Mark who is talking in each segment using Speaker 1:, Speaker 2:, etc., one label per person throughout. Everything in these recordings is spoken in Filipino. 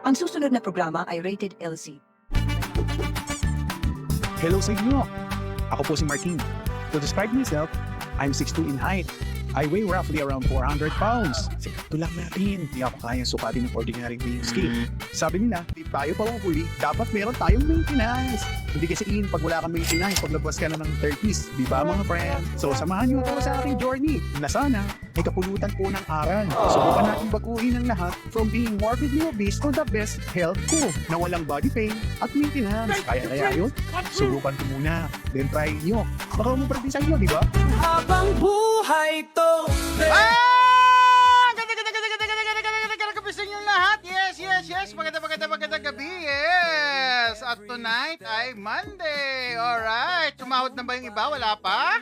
Speaker 1: Ang susunod na programa ay rated LC.
Speaker 2: Hello sa inyo! Ako po si Martin. To describe myself, I'm 6'2" in height. I weigh roughly around 400 pounds. Sakto lang natin. Hindi ako kayang sukatin ng ordinary weighing scale. Sabi nila, di tayo pahuhuli, dapat meron tayong maintenance. Hindi kasi pag wala kang maintenance, paglabas ka na ng 30s. Di ba mga friend? So samahan niyo ako sa aking journey na sana may kapulutan po ng aral. Subukan natin baguhin ang lahat from being morbidly obese to the best health ko na walang body pain at maintenance. Kaya yun? Subukan ko muna. Then try nyo. Baka umuprati sa inyo, di ba?
Speaker 3: Habang buhay to.
Speaker 4: Ganda gabi sa inyong lahat. Yes. Maganda gabi. Yes. At tonight ay Monday. Alright. Sumahod na ba yung iba? Wala pa?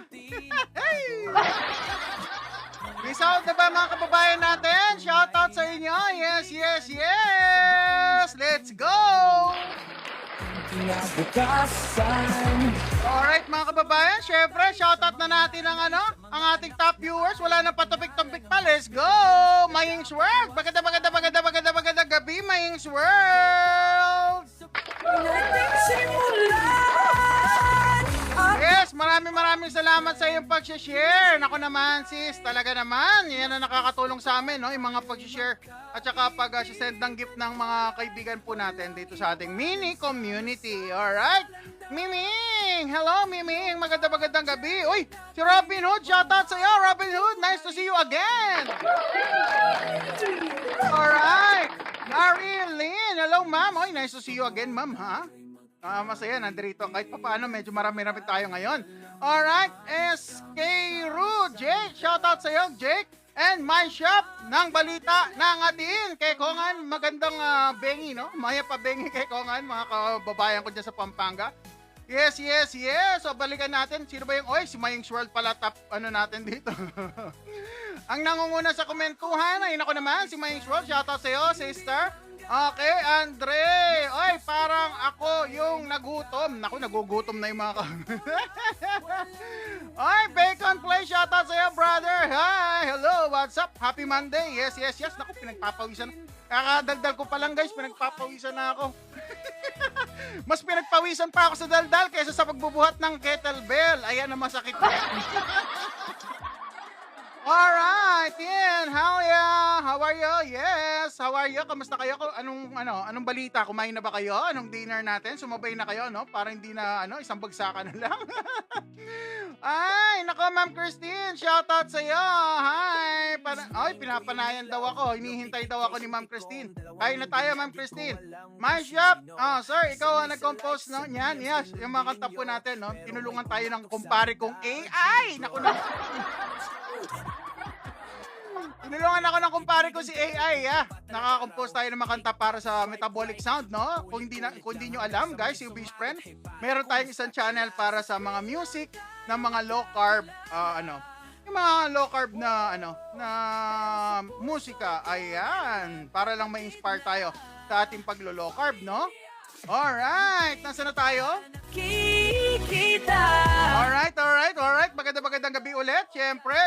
Speaker 4: May sahod na ba mga kababayan natin? Shoutout sa inyo. Yes. Let's go! Alright mga kababayan, syempre shoutout na natin ang ating top viewers. Wala na patapik-tapik pa. Let's go! Maying's World! Maganda gabi, Maying's World! Yes, maraming salamat sa iyong pag-share. Nako naman sis, talaga naman. Yan ang nakakatulong sa amin, no? Yung mga pag-share at saka pag-send ng gift ng mga kaibigan po natin dito sa ating mini community. Alright? Miming! Hello, Miming! Magandang gabi. Uy, si Robin Hood, shoutout sa iyo, Robin Hood. Nice to see you again. Alright. Marilyn, hello ma'am. Uy, nice to see you again, ma'am, ha? Masaya, nandito. Kahit pa paano, medyo marami-rami tayo ngayon. Alright, SK Ru, Jake. Shoutout sa iyo, Jake. And my shop ng balita ng atin kay Kongan. Magandang bengi, no? Maya pa bengi kay Kongan, mga kababayan ko dyan sa Pampanga. Yes. So, balikan natin. Sino ba yung, si Maying's World pala top, natin dito. Ang nangunguna sa komentuhan ay nako naman, si Maying's World. Shoutout sa iyo, sister. Okay, Andre. Oy, parang ako yung nagutom. Naku, nagugutom na yung mga Oy, Bacon Play. Shoutout sa iyo, brother. Hi, hello, what's up? Happy Monday. Yes. Naku, pinagpapawisan. Kakadaldal ko pa lang, guys. Pinagpapawisan na ako. Mas pinagpawisan pa ako sa daldal kaysa sa pagbubuhat ng kettlebell. Ayan ang masakit. Alright, Ian, how are you? Yes, how are you? Kamusta kayo? Anong balita? Kumain na ba kayo? Anong dinner natin? Sumabay na kayo, no? Para hindi na, isang bagsakan na lang. Ay, nako, Ma'am Christine, shoutout sa iyo. Hi. Pinapanayan daw ako. Hinihintay daw ako ni Ma'am Christine. Kain na tayo, Ma'am Christine. My shop. Sir, ikaw ang nag-compose, no? Yan, yes. Yung mga kanta po natin, no? Tinulungan tayo ng kumpare kong AI. Naku na. Tinulungan ako ng kumpare ko si AI, Nakakompose tayo ng mga kanta para sa Metabolic Sound, no? Kung hindi nyo alam, guys, yung Beast Friend, meron tayong isang channel para sa mga music ng mga low carb, yung mga low carb na, na musika. Ayan, para lang ma-inspire tayo sa ating paglo-low carb, no? Alright, nasa na tayo? Alright. Magandang gabi ulit. Siyempre,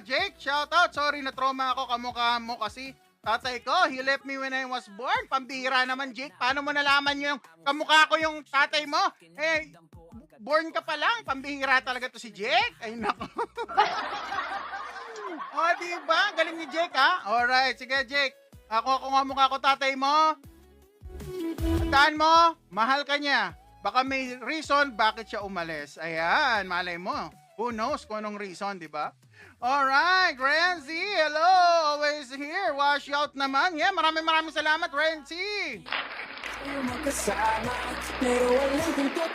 Speaker 4: Jake, shoutout. Sorry, na-trauma ako. Kamukha mo kasi tatay ko. He left me when I was born. Pambihira naman, Jake. Paano mo nalaman yung kamukha ko yung tatay mo? Born ka pa lang. Pambihira talaga to si Jake. Ay, nako. Diba? Galing ni Jake, ha? Alright, sige, Jake. Ako nga mukha ko tatay mo. Tandaan mo, mahal ka niya. Baka may reason bakit siya umalis. Ayan, malay mo. Who knows kung anong reason, di ba? Alright, Renzi, hello. Always here. Wash out naman. Yeah, maraming salamat, Renzi.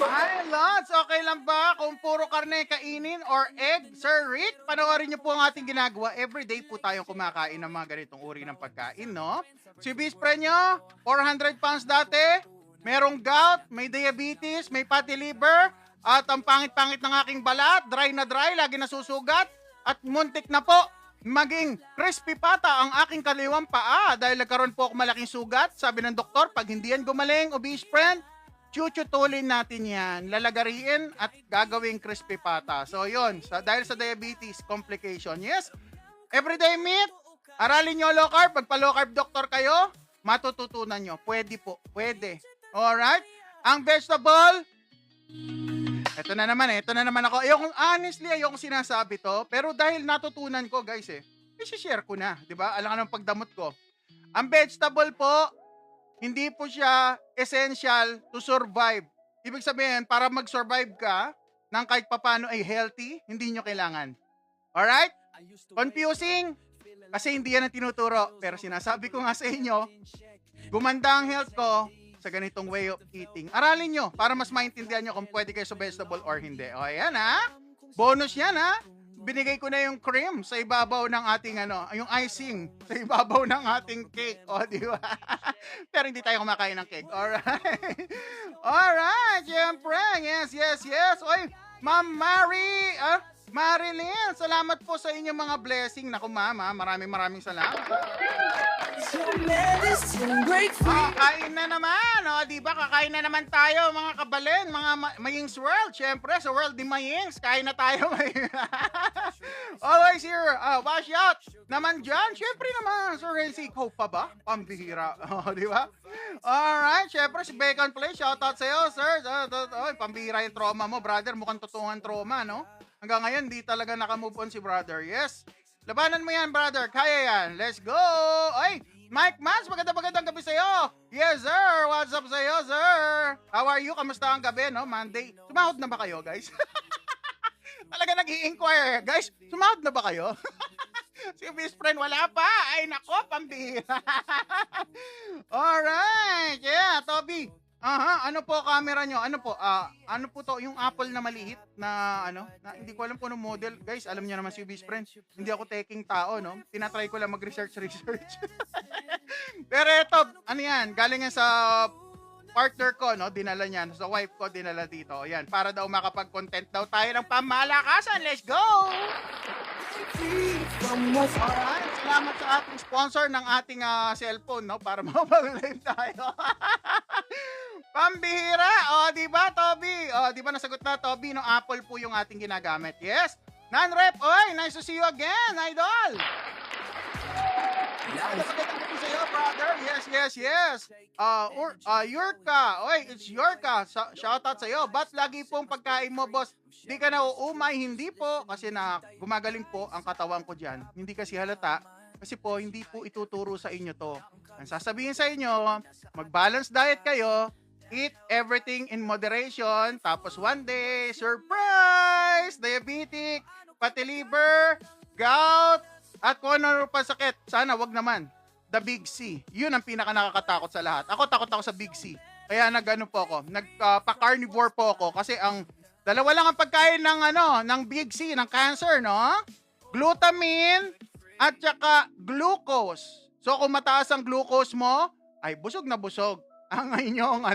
Speaker 4: Hi, Lots. Okay lang ba kung puro karne kainin or egg? Sir Rick, panoorin niyo po ang ating ginagawa. Everyday po tayong kumakain ng mga ganitong uri ng pagkain, no? Si Beast Friend nyo, 400 pounds dati, merong gout, may diabetes, may fatty liver, at ang pangit-pangit ng aking balat, dry na dry, lagi nasusugat, at muntik na po maging crispy pata ang aking kaliwang paa dahil nagkaroon po ako malaking sugat. Sabi ng doktor, pag hindi yan gumaling, Beast Friend, chuchutulin natin yan, lalagariin at gagawing crispy pata. So yun, dahil sa diabetes complication, yes, everyday meat. Aralin nyo low carb, pagpa low carb doctor kayo, matututunan nyo. Pwede po. Pwede. Alright? Ang vegetable, ito na naman ako. Honestly, ayokong sinasabi to. Pero dahil natutunan ko, guys i-share ko na. Diba? Alam ka ng pagdamot ko. Ang vegetable po, hindi po siya essential to survive. Ibig sabihin, para mag-survive ka ng kahit papano ay healthy, hindi nyo kailangan. Alright? Confusing? Kasi hindi yan ang tinuturo. Pero sinasabi ko nga sa inyo, gumanda ang health ko sa ganitong way of eating. Aralin nyo para mas maintindihan nyo kung pwede kayo sa vegetable or hindi. O, ayan bonus yan Binigay ko na yung cream sa ibabaw ng ating yung icing sa ibabaw ng ating cake. O, di ba? Pero hindi tayo kumakain ng cake. Alright. Alright, syempre. Yes. Oy, Ma'am Marilyn, salamat po sa inyong mga blessing. Naku, ma'am, maraming salamat. Kain na naman, di ba? Kakain na naman tayo, mga kabalen, mga Mayings World. Syempre, sa World ni Mayings, kain na tayo. Always here, wash out naman dyan. Syempre naman, Sir Renzi, ikaw pa ba? Pambihira, di ba? Alright, syempre, si Bacon Play, shoutout sa'yo, sir. Pambihira yung trauma mo, brother. Mukhang totoong trauma, no? Hanggang ngayon, di talaga nakamove on si brother. Yes. Labanan mo yan, brother. Kaya yan. Let's go. Ay, Mike Mans, magandang gabi sa'yo. Yes, sir. What's up sa'yo, sir? How are you? Kamusta ang gabi, no? Monday. Sumahod na ba kayo, guys? Talaga nag-i-inquire. Guys, sumahod na ba kayo? Si best friend, wala pa. Ay, nako, pambihira. Alright. Yeah, Toby. Ano po camera nyo? Ano po to? Yung Apple na maliit na na hindi ko alam kung anong model. Guys, alam niyo naman si best friend. Hindi ako taking tao, no? Tinatry ko lang mag-research. Pero ito, yan? Galing yan sa partner ko, no? Dinala niyan. Sa wife ko, dinala dito. Yan, para daw makapag-content daw tayo ng pamalakasan. Let's go! Alright, salamat sa ating sponsor ng ating cellphone, no? Para mapag-live tayo. Pambihira! Di ba, Toby? Di ba nasagot na, Toby? No, Apple po yung ating ginagamit. Yes? Non-rep, oy! Nice to see you again, idol! Magandang sa'yo, brother. Yes. Yurka. Oy, it's Yurka. Shoutout sa'yo. Ba't lagi pong pagkain mo, boss? Di ka na uumay? Hindi po. Kasi gumagaling po ang katawan ko dyan. Hindi kasi halata. Kasi po, hindi po ituturo sa inyo to. Ang sasabihin sa inyo, mag-balance diet kayo, eat everything in moderation, tapos one day, surprise! Diabetic, pati liver, gout, at kung ano pa sakit. Sana wag naman. The Big C. Yun ang pinaka nakakatakot sa lahat. Ako takot ako sa Big C. Kaya nagpa-carnivore po ako kasi ang dalawa lang ang pagkain ng Big C, ng cancer, no? Glutamine at saka glucose. So kung mataas ang glucose mo, ay busog na busog ang inyong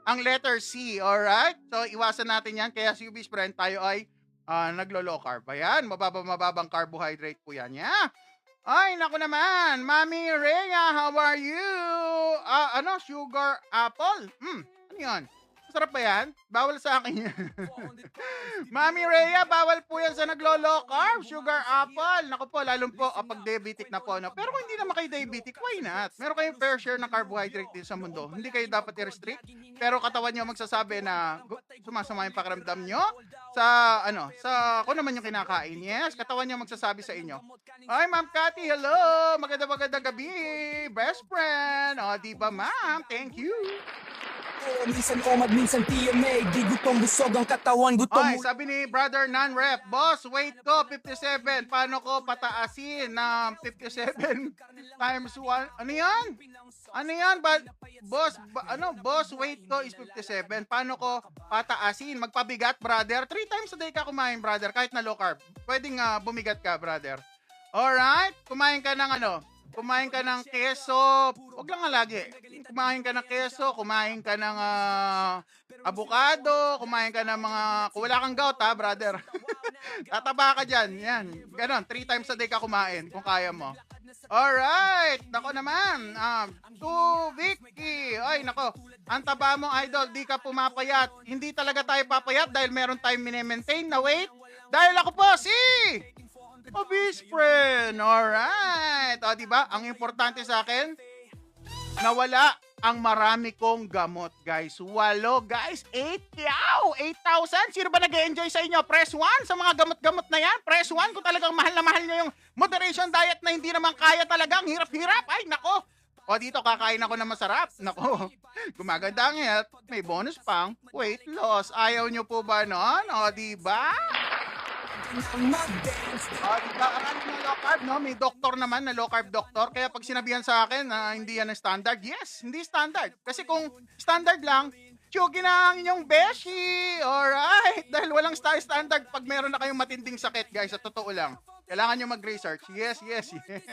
Speaker 4: ang letter C, alright? So iwasan natin yan. Kaya si Ubis friend, tayo ay naglo-low carb. Ayan, mababang carbohydrate po yan. Yeah. Ay, naku naman. Mami Rhea, how are you? Sugar apple? Ano yan? Masarap ba yan? Bawal sa akin yan. Mami Rhea, bawal po yan sa naglo-low carb. Sugar apple. Naku po, lalong po kapag diabetic na po. No? Pero kung hindi naman kayo diabetic, why not? Meron kayong fair share ng carbohydrate din sa mundo. Hindi kayo dapat i-restrict. Pero katawan nyo magsasabi na sumasama yung pakiramdam nyo sa kung naman yung kinakain. Yes, katawan nyo magsasabi sa inyo. Ay, Ma'am Cathy, hello. Magandang gabi. Best friend. Di ba, ma'am? Thank you.
Speaker 3: Minsan omad, minsan TMA. Di gutom, busog ang katawan, gutom.
Speaker 4: Ay, sabi ni brother non-rep, boss, weight ko 57. Paano ko pataasin na 57 times 1? Ano yan? Boss, weight ko is 57. Paano ko pataasin? Magpabigat, brother. 3 times a day ka kumain, brother, kahit na low carb. Pwedeng bumigat ka, brother. Alright? Kumain ka ng keso. Huwag lang lagi. Kumain ka ng keso, kumain ka ng avocado, kumain ka ng kung wala kang gout, brother. Tataba ka dyan. Yan. Ganon. 3 times a day ka kumain kung kaya mo. Alright. Nako naman. To Vicky. Ay, nako. Ang taba mo, idol, di ka pumapayat. Hindi talaga tayo papayat dahil meron tayong mini-maintain na weight. Dahil ako po, Obese friend. Alright. Diba? Ang importante sa akin, nawala ang marami kong gamot, guys. 8, guys. 8, yaw! 8,000. Sino ba nag-enjoy sa inyo? Press 1 sa mga gamot-gamot na yan. Press 1 kung talagang mahal na mahal nyo yung moderation diet na hindi naman kaya talagang hirap-hirap. Ay, nako. O dito, kakain ako na masarap. Nako, gumaganda ang health. May bonus pang weight loss. Ayaw nyo po ba nun? O, diba? Diba? Ang ano na low carb, no? May doktor naman na low carb doktor. Kaya pag sinabihan sa akin na hindi yan ang standard, yes, hindi standard. Kasi kung standard lang, tsugi na ang inyong beshi. Alright. Dahil walang standard pag meron na kayong matinding sakit, guys. Sa totoo lang. Kailangan nyo mag-research. Yes, yes, yes.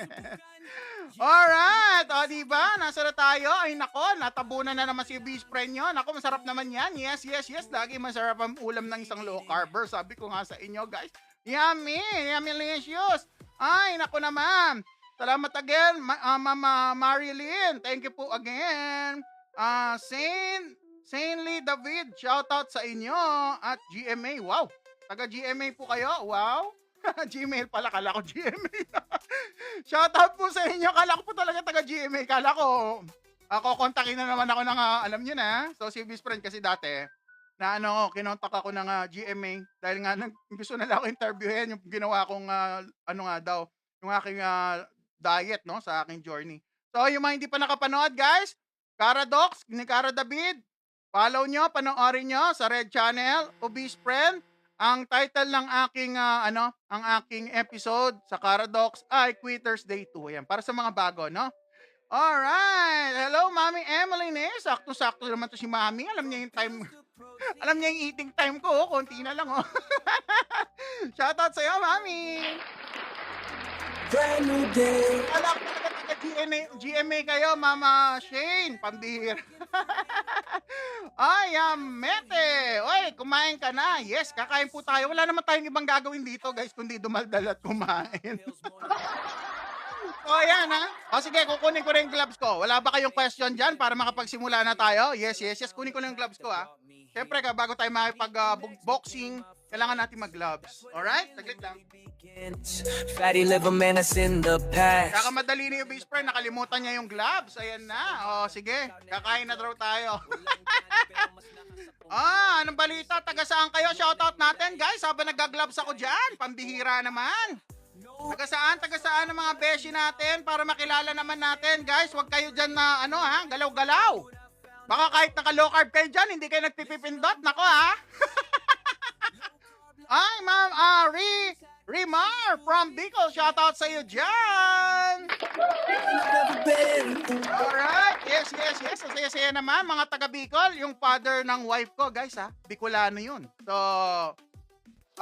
Speaker 4: Alright. O, diba? Nasa na tayo. Ay, nako. Natabunan na naman si beef friend nyo. Nako, masarap naman yan. Yes, yes, yes. Lagi masarap ang ulam ng isang low carber. Sabi ko nga sa inyo, guys. Yummy. Yummy-licious. Ay, nako naman. Salamat again, Mama Marilyn. Thank you po again. Saintly David, shoutout sa inyo. At GMA. Wow. Taga GMA po kayo. Wow. Gmail pala, kala ko GMA. Shoutout po sa inyo. Kala ko po talaga taga GMA. Kala ko, ako kontakin na naman ako ng, alam nyo na, so si best friend kasi dati, na kinontak ako ng GMA dahil nga gusto nila ako interviewin yung ginawa kong, yung aking diet, no, sa aking journey. So, yung mga hindi pa nakapanood, guys, Caradox, ni Cara David, follow nyo, panoorin nyo sa Red Channel, Obese Friend. Ang title ng aking ang aking episode sa Caradox ay Quitters Day 2. Ayan, para sa mga bago, no? Alright. Hello, Mami Emily. Sakto-sakto naman to si Mami. Alam niya yung time. Alam niya yung eating time ko. Konti na lang, oh. Shoutout sa'yo, Mami.
Speaker 3: Brand new day.
Speaker 4: Alam ko talaga GMA kayo, Mama Shane. Pambihir. Ay, Mete. Oy, kumain ka na. Yes, kakain po tayo. Wala naman tayong ibang gagawin dito, guys, kundi dumaldal at kumain. O, yan, ha? O, sige, kukunin ko rin yung gloves ko. Wala ba kayong question dyan para makapagsimula na tayo? Yes, yes, yes. Kunin ko lang yung gloves ko, ha? Siyempre, bago tayo makipag-boxing, kailangan natin mag-gloves. Alright? Saglit lang.
Speaker 3: Fatty liver man that's in the past.
Speaker 4: Kakamadali ni yung best friend, nakalimutan niya yung gloves. Ayan na. O, sige. Kakain na daw tayo. Anong balita? Taga saan kayo? Shoutout natin, guys. Habang nag-gloves ako dyan. Pambihira naman. Taga saan ang mga beshi natin para makilala naman natin, guys. Huwag kayo dyan na, galaw-galaw. Baka kahit naka-low carb kayo dyan, hindi kayo nagpipipindot. Nako, ha? Ay, Ma'am Rimar from Bicol. Shoutout sa iyo dyan. Alright. Yes, yes, yes. Saya-saya naman, mga taga Bicol. Yung father ng wife ko, guys, ha? Bicolano yun. So,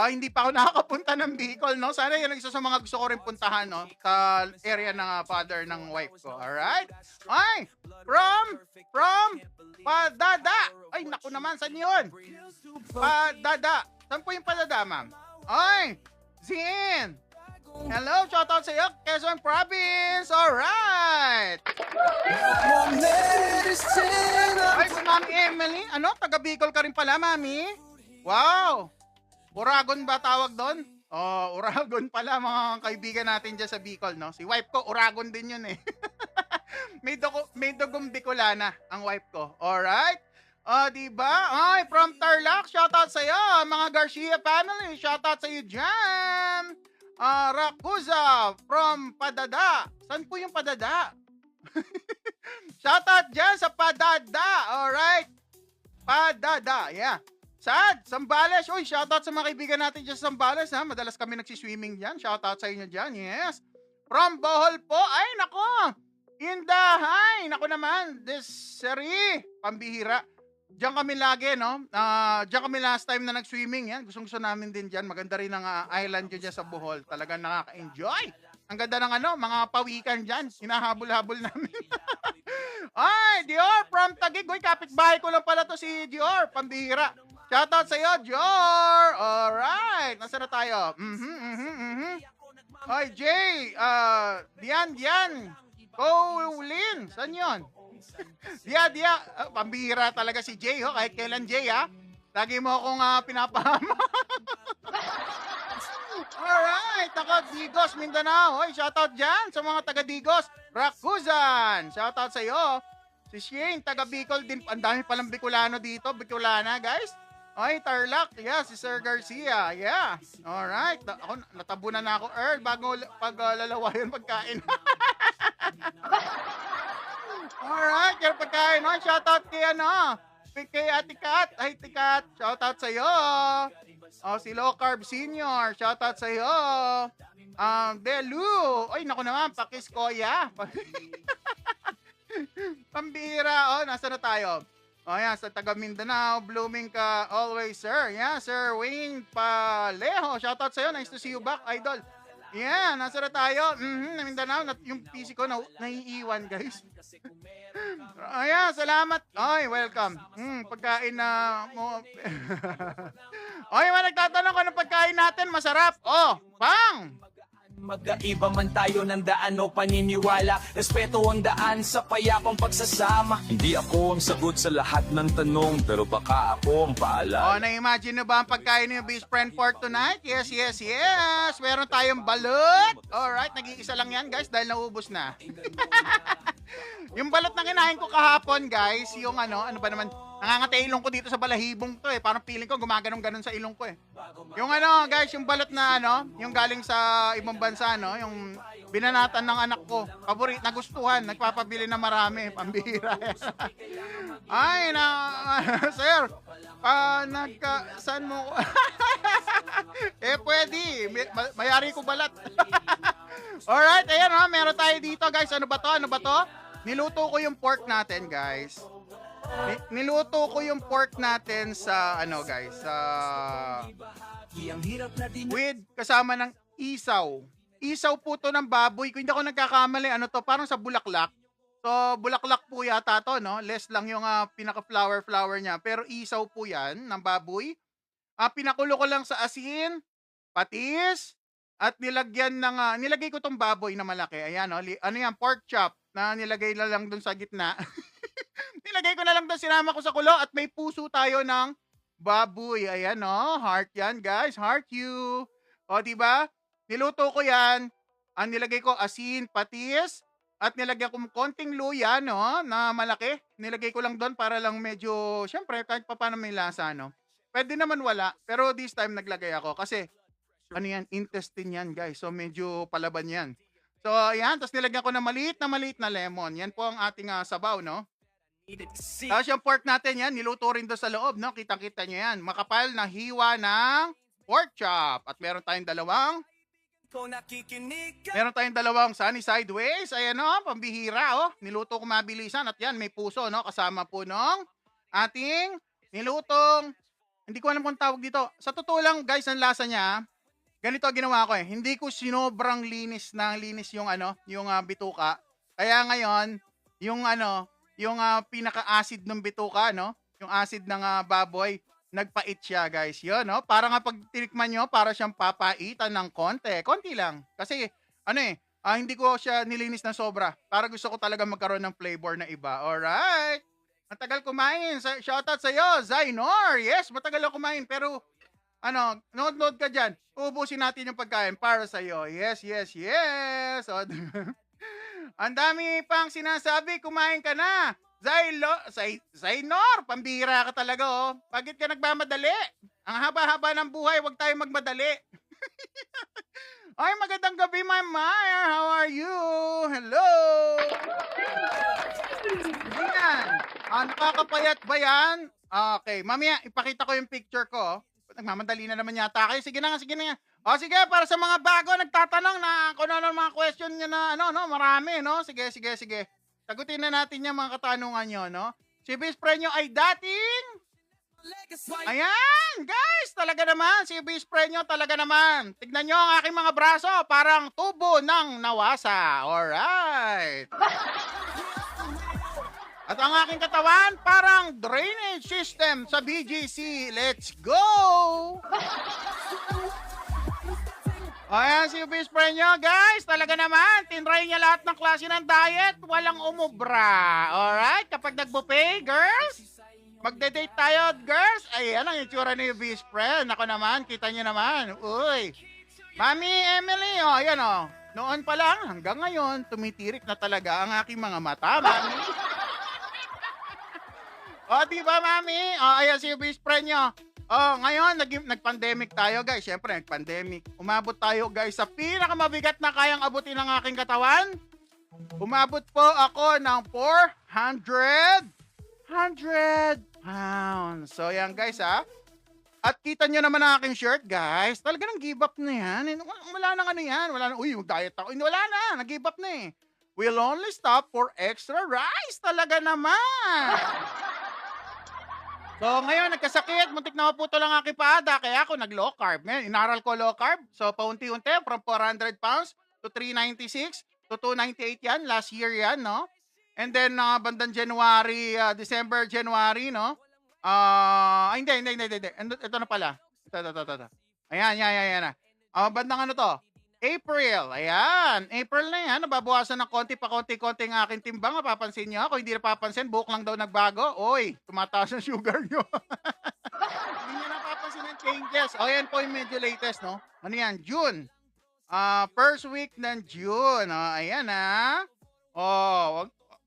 Speaker 4: hindi pa ako nakakapunta ng Bicol, no? Sana yun ang isa sa mga gusto ko rin puntahan, no? Sa area ng father ng wife ko. Alright? Ay, from Padada. Ay, naku naman, saan yun? Padada. Saan po yung Padada, ma'am? Ay, Zin. Hello, shoutout sa iyo, Quezon Province. Alright. Ay, si Mami Emily. Taga Bicol ka rin pala, Mami? Wow. Uragon ba tawag doon? Oh, Uragon pala mga kaibigan natin dyan sa Bicol, no? Si wife ko, Uragon din yun, eh. may dugong Bicolana ang wife ko. Alright? Diba? Ay, from Tarlac, shoutout sa'yo. Mga Garcia family, shoutout sa'yo dyan. Rakuza from Padada. Saan po yung Padada? Shoutout dyan sa Padada. Alright? Padada, yeah. Sambales. Uy, shoutout sa mga kaibigan natin dyan sa Sambales, ha? Madalas kami nagsiswimming dyan. Shoutout sa inyo dyan, yes. From Bohol po. Ay, nako. Indahay. Nako naman. Desiree. Pambihira. Diyan kami lagi, no? Diyan kami last time na nag-swimming, yan. Gustong-gusto namin din dyan. Maganda rin ang island dyan sa Bohol. Talagang nakaka-enjoy. Ang ganda ng mga pawikan dyan. Hinahabol-habol namin. Ay, Dior from Taguig. Uy, kapitbahay ko lang pala to si Dior. Pambihira. Shoutout sa iyo, Dior. Alright. Nasaan na tayo? Ay, Jay. Dian. Colin. Saan yun? Dia. Pambihira talaga si Jay, ho. Kahit kailan, Jay, ha? Lagi mo akong pinapahama. Alright, ako, Digos, Mindanao. Hoy, shoutout dyan sa mga taga Digos. Rakuzan, shoutout sa iyo. Si Shane, taga Bicol din. Ang dami palang Bicolano dito. Bicolana, guys. Hoy, Tarlac. Yeah, si Sir Garcia. Yeah. Alright. Ako, natabunan na ako, Earl, bago lalawayan pagkain. Alright, yung pagkain. No? Shoutout kay kay Ate Kat. Ay, Ate Kat. Shoutout sa iyo. Si Low Carb Senior. Shoutout sa iyo. Delu. Ay, naku naman. Pakis Koya. Pambira. Nasa na tayo? Yan, sa taga Mindanao, blooming ka always, sir. Yeah, Sir Wayne Palejo. Shoutout sa iyo. Nice to see you back, idol. Yeah, nasa na tayo? Na Mindanao. Yung PC ko naiiwan, guys. Ayan, salamat. Ay, welcome. Pagkain na mo. Ay, nagtatanong ko ng pagkain natin, masarap. Pang!
Speaker 3: Magkaiba man tayo ng daan o paniniwala, respeto ang daan sa payapang pagsasama. Hindi ako ang sagot sa lahat ng tanong, pero baka ako ang paalala.
Speaker 4: Na-imagine nyo ba ang pagkain ng best friend for tonight? Yes, yes, yes. Meron tayong balot. Alright, nag-iisa lang yan, guys, dahil naubos na. Yung balot na kinain ko kahapon, guys, yung ano ba naman, nangangati ilong ko dito sa balahibong to eh. Parang feeling ko gumaganon-ganon sa ilong ko eh. Yung guys, yung balot na yung galing sa ibang bansa, yung binanatan ng anak ko. Paborit, nagustuhan, nagpapabili na marami, pambihira. Ay, sir, saan mo ko? Pwede, mayari ko balat. Alright, ayan meron tayo dito, guys. Ano ba to? Niluto ko yung pork natin, guys. Niluto ko yung pork natin sa guys, with kasama ng isaw. Isaw po to ng baboy. Kung hindi ako nagkakamali, parang sa bulaklak. So, bulaklak po yata to, no? Less lang yung pinaka-flower niya. Pero isaw po yan ng baboy. Pinakulo ko lang sa asin, patis, at nilagay ko tong baboy na malaki. Ayan, yan, pork chop na nilagay na lang dun sa gitna. Nilagay ko na lang doon, sinama ko sa kulo at may puso tayo ng baboy. Ayan, heart yan, guys. Heart you. Diba? Niluto ko yan. Nilagay ko asin, patis, at nilagyan ko konting luya, na malaki. Nilagay ko lang doon para lang medyo, syempre, kahit pa paano may lasa, Pwede naman wala, pero this time naglagay ako kasi, intestine yan, guys. So, medyo palaban yan. So, ayan. Tapos nilagyan ko na maliit na lemon. Yan po ang ating sabaw, Tapos yung pork natin yan, niluto rin doon sa loob, Kitang-kita nyo yan. Makapal na hiwa ng pork chop. At meron tayong dalawang sunny sideways. Ayan, pambihira, Niluto ko mabilisan. At yan, may puso, Kasama po nung ating nilutong. Hindi ko alam kung tawag dito. Sa totoo lang, guys, ang lasa niya, ganito ginawa ko Hindi ko sinobrang linis yung yung bituka. Kaya ngayon, yung pinaka-acid ng bituka, yung acid ng baboy, nagpait siya, guys. Yun, para nga pag tinikman nyo, para siyang papaitan ng konti lang. Kasi, hindi ko siya nilinis ng sobra. Para gusto ko talaga magkaroon ng flavor na iba. Alright. Matagal kumain. Shoutout sa'yo, Zainor. Yes, matagal ako kumain. Pero, nood ka dyan. Ubusin natin yung pagkain para sa'yo. Yes, yes, yes. Ang dami pang sinasabi, kumain ka na. Zainor, pambira ka talaga, Bakit ka nagmamadali? Ang haba-haba ng buhay, wag tayo magmadali. Ay, magandang gabi, my Meyer. How are you? Hello. Yan. Nakakapayat ba yan? Okay, mamaya, ipakita ko yung picture ko. Nagmamadali na naman yata kayo. Sige na nga. Sige, para sa mga bago nagtatanong na kung ano mga question nyo na, marami, Sige. Sagutin na natin yung mga katanungan nyo, Si Best Friend nyo ay dating... Ayan, guys, talaga naman. Si Best Friend nyo, talaga naman. Tignan nyo ang aking mga braso, parang tubo ng nawasa. Alright. At ang aking katawan, parang drainage system sa BGC. Let's go! Ayan si Best Friend nyo, guys. Talaga naman, tinry niya lahat ng klase ng diet. Walang umubra. Alright? Kapag nag-buffet, girls, magde-date tayo, girls. Ayan ang itsura ni Best Friend. Ako naman, kita nyo naman. Uy. Mami Emily, oh, ayan oh. Noon pa lang, hanggang ngayon, tumitirik na talaga ang aking mga mata, Mami. O, di ba, Mami? O, ayan si best friend nyo. O, ngayon, nag-pandemic tayo, guys. Siyempre, nag-pandemic. Umabot tayo, guys, sa pinakamabigat na kayang abutin ng aking katawan. Umabot po ako ng 400 pounds. So, yan, guys, ha. At kita nyo naman ang aking shirt, guys. Talaga nang give up na yan. Wala nang ano yan. Wala nang, uy, mag-diet ako. Wala na. Nag-give up na eh. We'll only stop for extra rice. Talaga naman. So, ngayon, nagkasakit. Muntik na maputo lang aking paada. Kaya ako nag-low carb. Ngayon, inaral ko low carb. So, paunti-unti. From 400 pounds to 396 to 298 yan. Last year yan, no? And then, bandang January, December, January, no? Hindi. Ito na pala. Ito. Ayan. Bandang ano to? April. Ayan. April na yan. Nababawasan ng konti pa konti-konti ang aking timbang. Mapapansin nyo. Kung hindi napapansin, buhok lang daw nagbago. Oy, tumataas ang sugar nyo. Hindi nyo napapansin ang changes. O, yan po yung medyo latest, no? Ano yan? June. First week ng June. Ayan, ha?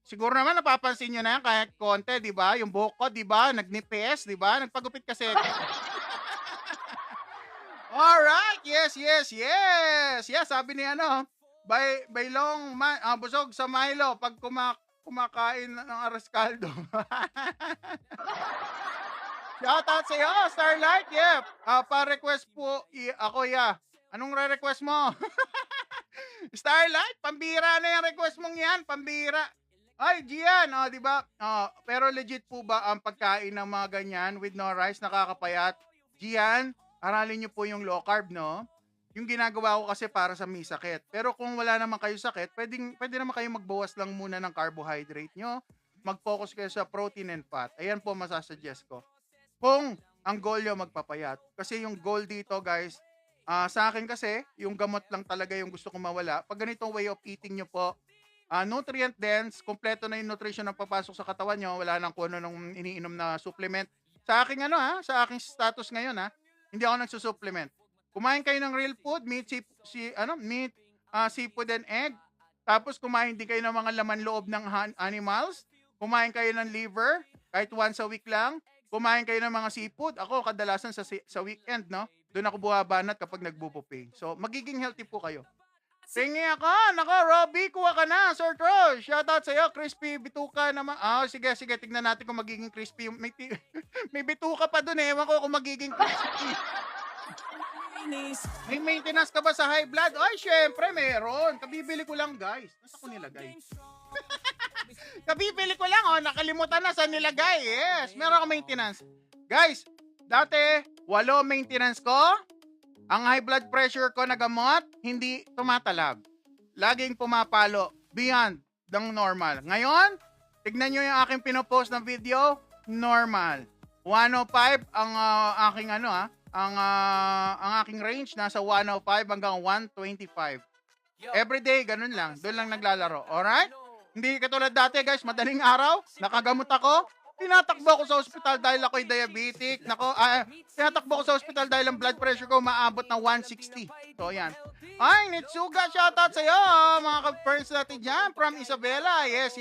Speaker 4: Siguro naman napapansin nyo na yan kahit konti, di ba? Yung buhok ko, di ba? Nagnipis, di ba? Nagpagupit kasi. Alright, yes. Yes, sabi ni ano, by long man, busog sa Milo pag kumakain ng arroz caldo. Shoutout sa iyo, Starlight, yep. Pa-request po, ako ya. Anong re-request mo? Starlight, pambira na yung request mong yan, pambira. Ay, Gian, di ba? Pero legit po ba ang pagkain ng mga ganyan with no rice nakakapayat? Gian, aralin nyo po yung low carb, no? Yung ginagawa ko kasi para sa may sakit. Pero kung wala naman kayo sakit, pwede naman kayo magbawas lang muna ng carbohydrate nyo. Mag-focus kayo sa protein and fat. Ayan po masasuggest ko. Kung ang goal nyo magpapayat. Kasi yung goal dito, guys, sa akin kasi, yung gamot lang talaga yung gusto kong mawala. Pag ganitong way of eating nyo po, nutrient dense, kompleto na yung nutrition na papasok sa katawan nyo, wala nang kung ano nung iniinom na supplement. Sa aking sa aking status ngayon hindi ako nagsusupplement. Kumain kayo ng real food, meat, seafood and egg. Tapos kumain din kayo ng mga laman loob ng animals. Kumain kayo ng liver, kahit once a week lang. Kumain kayo ng mga seafood. Ako kadalasan sa weekend, no? Doon ako buhabanat kapag nagbubuffet. So, magiging healthy po kayo. Tingi ako. Nako, Robby, kuha ka na. Sir Troy, shoutout sa'yo. Crispy bituka naman. Sige. Tignan natin kung magiging crispy. May bituka pa dun eh. Ewan ko kung magiging crispy. May maintenance ka ba sa high blood? Ay, syempre, meron. Kabibili ko lang, guys. Nasa ko nilagay? Kabibili ko lang, nakalimutan na sa nilagay. Yes, meron ako maintenance. Guys, dati, 8 maintenance ko. Ang high blood pressure ko na gamot, hindi tumatalab. Laging pumapalo, beyond ng normal. Ngayon, tignan nyo yung aking pinopost na video, normal. 105 ang aking ang aking range, nasa 105 hanggang 125. Everyday, ganun lang. Doon lang naglalaro. Alright? Hindi katulad dati, guys, madaling araw, nakagamot ako, tinatakbo ako sa ospital dahil ako'y diabetic. Tinatakbo ako sa ospital dahil ang blood pressure ko maabot ng 160. So, yan. Ay, Nitsuga, shoutout sa'yo, mga ka-friends natin dyan from Isabela. Yes.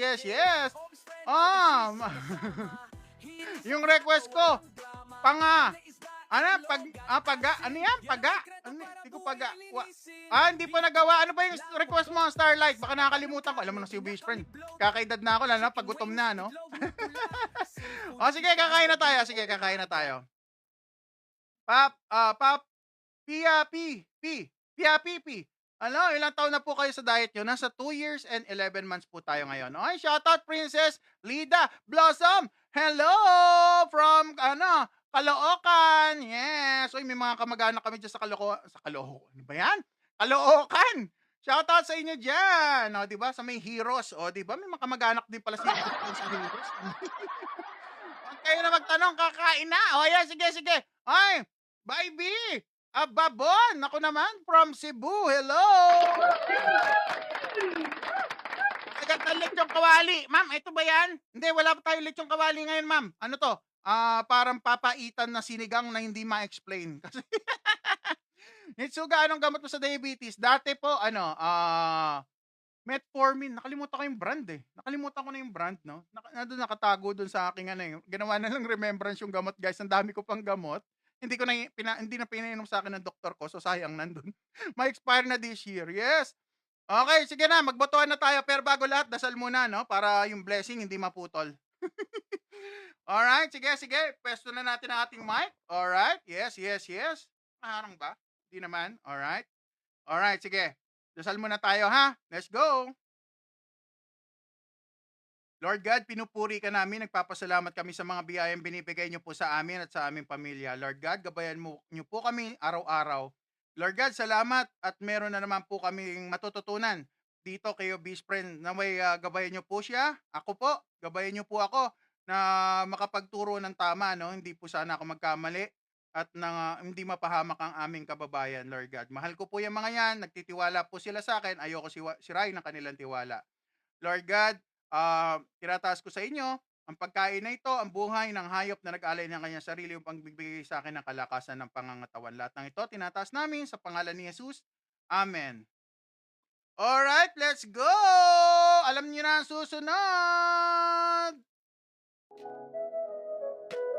Speaker 4: Yung request ko, hindi pa nagawa. Ano ba yung request mo, Starlight? Baka nakakalimutan ko. Alam mo na si best friend. Kakaedad na ako, lalo na pag gutom na, no? Sige, kakain na tayo. Pia P. Ilang taon na po kayo sa diet nyo? Nasa 2 years and 11 months po tayo ngayon. Okay, shoutout Princess Lida Blossom. Hello from, Caloocan. Yes. Uy, may mga kamag-anak kami dyan sa Caloocan. Ano ba yan? Caloocan. Shoutout sa inyo dyan. Di ba? Sa may Heroes. Di ba? May mga kamag-anak din pala sa Heroes. Huwag kayo na magtanong, kakain na. Yan, sige. Ay, bye, B. Babon. Ako naman, from Cebu. Hello. Agad na lechong kawali. Ma'am, ito ba yan? Hindi, wala pa tayo lechong kawali ngayon, ma'am. Ano to? Parang papaitan na sinigang na hindi ma-explain. Kasi Nitsuga, anong gamot mo sa diabetes? Dati po, Metformin. Nakalimutan ko yung brand eh. Nakalimutan ko na yung brand, no? Nandun nakatago dun sa aking ginawa na lang remembrance yung gamot, guys. Ang dami ko pang gamot. Hindi ko na, hindi na pinainom sa akin ng doktor ko, so sayang nandun. Ma-expire na this year. Yes. Okay, sige na, magbotohan na tayo. Pero bago lahat, dasal muna, no? Para yung blessing hindi maputol. Alright, sige. Pwesto na natin ang ating mic. Alright, yes. Maharang ba? Hindi naman. Alright, sige. Dasal muna tayo, ha? Let's go! Lord God, pinupuri ka namin. Nagpapasalamat kami sa mga biyayang binibigay niyo po sa amin at sa aming pamilya. Lord God, gabayan niyo po kami araw-araw. Lord God, salamat at meron na naman po kaming matututunan dito kayo, Beast Friend. Naway gabayan niyo po siya. Ako po, gabayan niyo po ako na makapagturo ng tama, no? Hindi po sana ako magkamali at hindi mapahamak ang aming kababayan, Lord God. Mahal ko po yung mga yan, nagtitiwala po sila sa akin, ayoko sirain ng kanilang tiwala. Lord God, tinataas ko sa inyo, ang pagkain na ito, ang buhay ng hayop na nag-alay ng kanyang sarili, yung pagbibigay sa akin ng kalakasan ng pangangatawan. Lahat ng ito, tinataas namin sa pangalan ni Jesus. Amen. Alright, let's go! Alam niyo na ang susunod!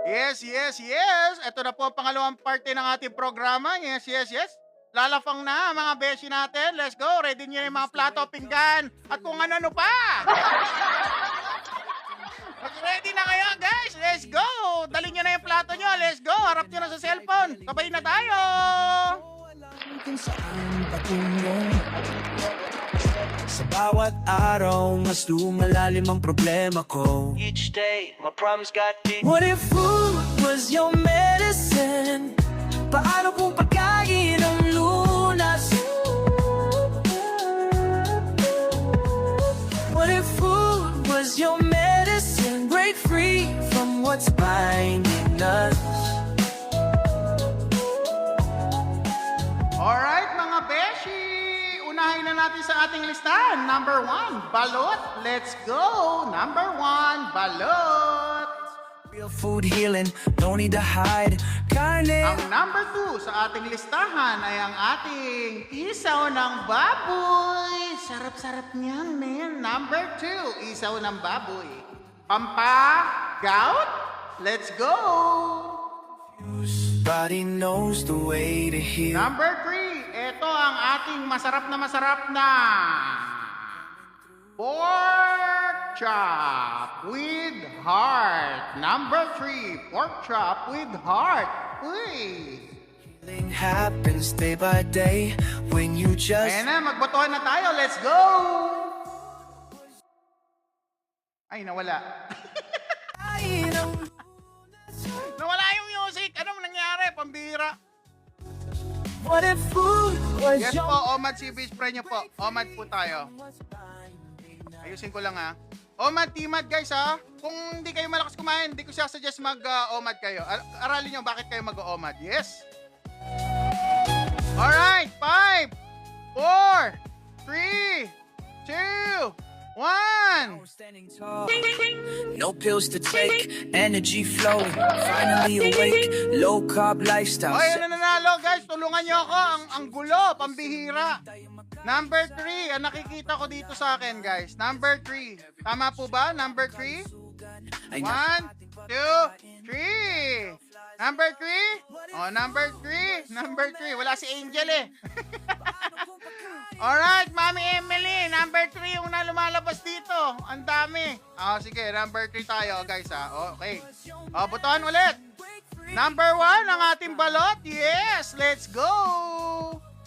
Speaker 4: Yes. Ito na po ang pangalawang parte ng ating programa. Yes. Lalafang na mga beshi natin. Let's go. Ready nyo yung mga plato, pinggan, at kung ano pa. Ready na kayo, guys. Let's go. Dali nyo na yung plato nyo. Let's go. Harap nyo na sa cellphone. Sabay na tayo.
Speaker 3: Sa bawat araw, mas lumalalim ang problema ko.
Speaker 5: Each day, my problems got big.
Speaker 3: What if food was your medicine? Paano kung pagkain ang lunas? What if food was your medicine? Break free from what's binding us.
Speaker 4: Alright, mga beshi. Unahin na natin sa ating listahan. Number 1, balot. Let's go. Number 1, balot.
Speaker 3: Real food healing, no need to hide. Carne.
Speaker 4: Ang number 2 sa ating listahan ay ang ating isaw ng baboy. Sarap-sarap niyan, man. Number 2, isaw ng baboy. Gout. Let's go.
Speaker 3: Body knows the way to heal.
Speaker 4: Number 3, ito ang ating masarap na pork chop with heart. Number 3, pork chop with heart. Uy!
Speaker 3: Healing happens day by day when you just.
Speaker 4: Ayan na, magbotohan na tayo. Let's go! Ay, nawala. Nawala yung music. Anong nangyari? Pambira.
Speaker 3: What if food was
Speaker 4: Yes po, Omad si Beast Friend nyo po. Omad po tayo. Ayusin ko lang ha. Omad, Timad guys ha. Kung hindi kayo malakas kumain, hindi ko siya suggest mag-Omad kayo. Aralin nyo bakit kayo mag-Omad. Yes? Alright, 5, 4, 3, 2, 1.
Speaker 3: Standing tall, no pills to take, energy flowing, finally awake, low carb lifestyle.
Speaker 4: Okay, ano nanalo guys? Tulungan nyo ako. Ang gulo, pambihira. Number 3, ang nakikita ko dito sa akin guys. Number 3. Tama po ba? Number 3? 1, 2, 3. Number 3? Oh, number 3. Number 3. Wala si Angel eh. Alright, Mami Emily. Number 3 yung na lumalabas dito. Ang dami. Sige, number 3 tayo guys ha. Okay. Butuhan ulit. Number 1 ang ating balot. Yes, let's go.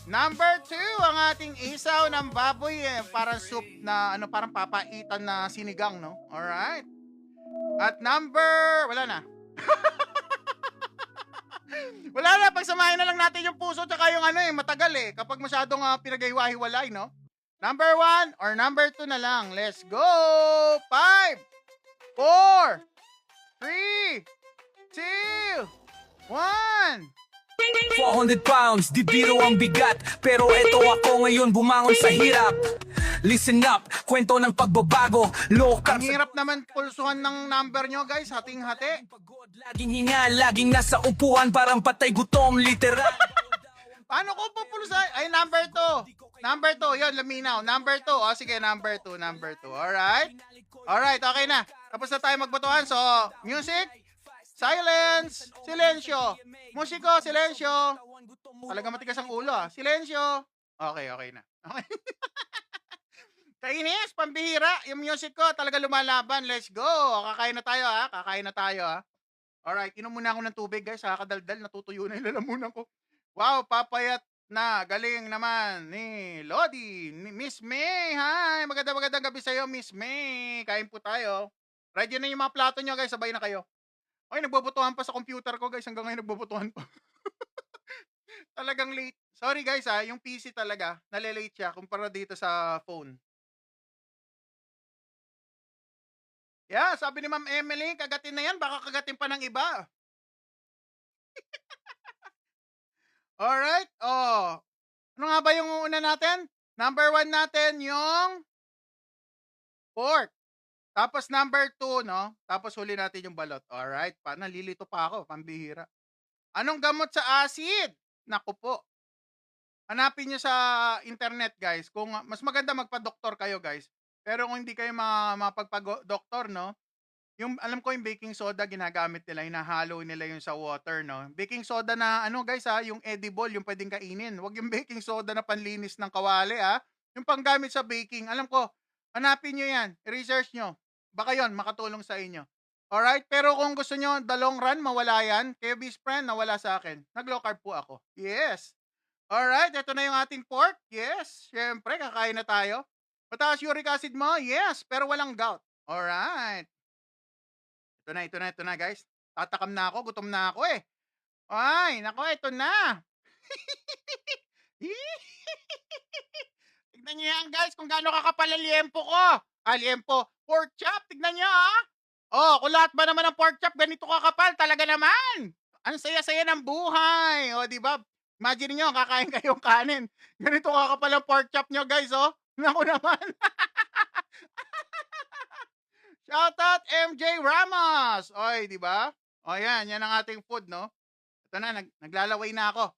Speaker 4: Number 2 ang ating isaw ng baboy parang soup na parang papaitan na sinigang, no? Alright. At wala na. Wala na, pagsamahin na lang natin yung puso tsaka yung matagal kapag masyadong pinaghiwa-hiwalay, no? Number 1 or number 2 na lang. Let's go! 5, 4, 3, 2, 1.
Speaker 3: 400 pounds, di biro ang bigat. Pero eto ako ngayon bumangon sa hirap. Listen up, kwento ng pagbabago. Low carb.
Speaker 4: Ang hirap naman pulsuhan ng number nyo guys, hating-hati.
Speaker 3: Laging hinga, laging nasa upuan, parang patay gutom, literal.
Speaker 4: Paano ko pupulsa? Ay, number 2. Number 2, yun, laminaw. Number 2. O, sige, number 2, number 2. Alright? Alright, okay na. Tapos na tayo magbotohan. So, music, silence, silensyo. Musiko, silensyo. Talaga matigas ang ulo, ah. Silensyo. Okay, okay na. Okay. Kainis, pambihira. Yung music ko talaga lumalaban. Let's go. Kakain na tayo, ha? Kakain na tayo, ha? Alright, inom muna ako ng tubig, guys. Kakadaldal, natutuyo na yung lalamunan ko. Wow, papayat na. Galing naman ni Lodi, ni Miss May. Hi, magandang gabi sa'yo, Miss May. Kain po tayo. Ready na yung mga plato nyo, guys. Sabay na kayo. Ay, nagbobotohan pa sa computer ko, guys. Hanggang ngayon nagbobotohan pa. Talagang late. Sorry, guys, ha. Yung PC talaga, nalilate siya kumpara dito sa phone. Yeah, sabi ni Ma'am Emily, kagatin na yan. Baka kagatin pa ng iba. Alright. Oh. Ano nga ba yung una natin? Number 1 natin yung pork. Tapos number 2, no? Tapos huli natin yung balot. Alright. Nalilito pa ako. Pambihira. Anong gamot sa acid? Naku po. Hanapin nyo sa internet, guys. Kung mas maganda magpa-doktor kayo, guys. Pero kung hindi kayo mapagpa-doktor, no? Yung alam ko yung baking soda ginagamit nila, hinahalo nila yung sa water, no? Baking soda na ano, guys, ha, yung edible, yung pwedeng kainin. Huwag yung baking soda na panlinis ng kawali, ha. Yung panggamit sa baking, alam ko, hanapin nyo yan, research nyo. Baka yon makatulong sa inyo. Alright, pero kung gusto nyo the long run, mawala yan, kayo best friend, nawala sa akin. Nag-low carb po ako. Yes. Alright, ito na yung ating pork. Yes, syempre, kakain na tayo. Mataas uric acid mo? Yes, pero walang gout. Alright. Ito na, guys. Tatakam na ako, gutom na ako eh. Ay, nako, ito na. Tignan niyo yan, guys, kung gaano kakapal ang liempo ko. Liempo. Pork chop, tignan niyo, ah. Oh, kung lahat ba naman ng pork chop ganito kakapal, talaga naman. Ang saya-saya ng buhay. O, di ba? Imagine niyo, kakain kayong kanin. Ganito kakapal ang pork chop niyo, guys, oh. Naku naman. Shoutout MJ Ramos. Oy, di ba? O yan ang ating food, no? Ito na, naglalaway na ako.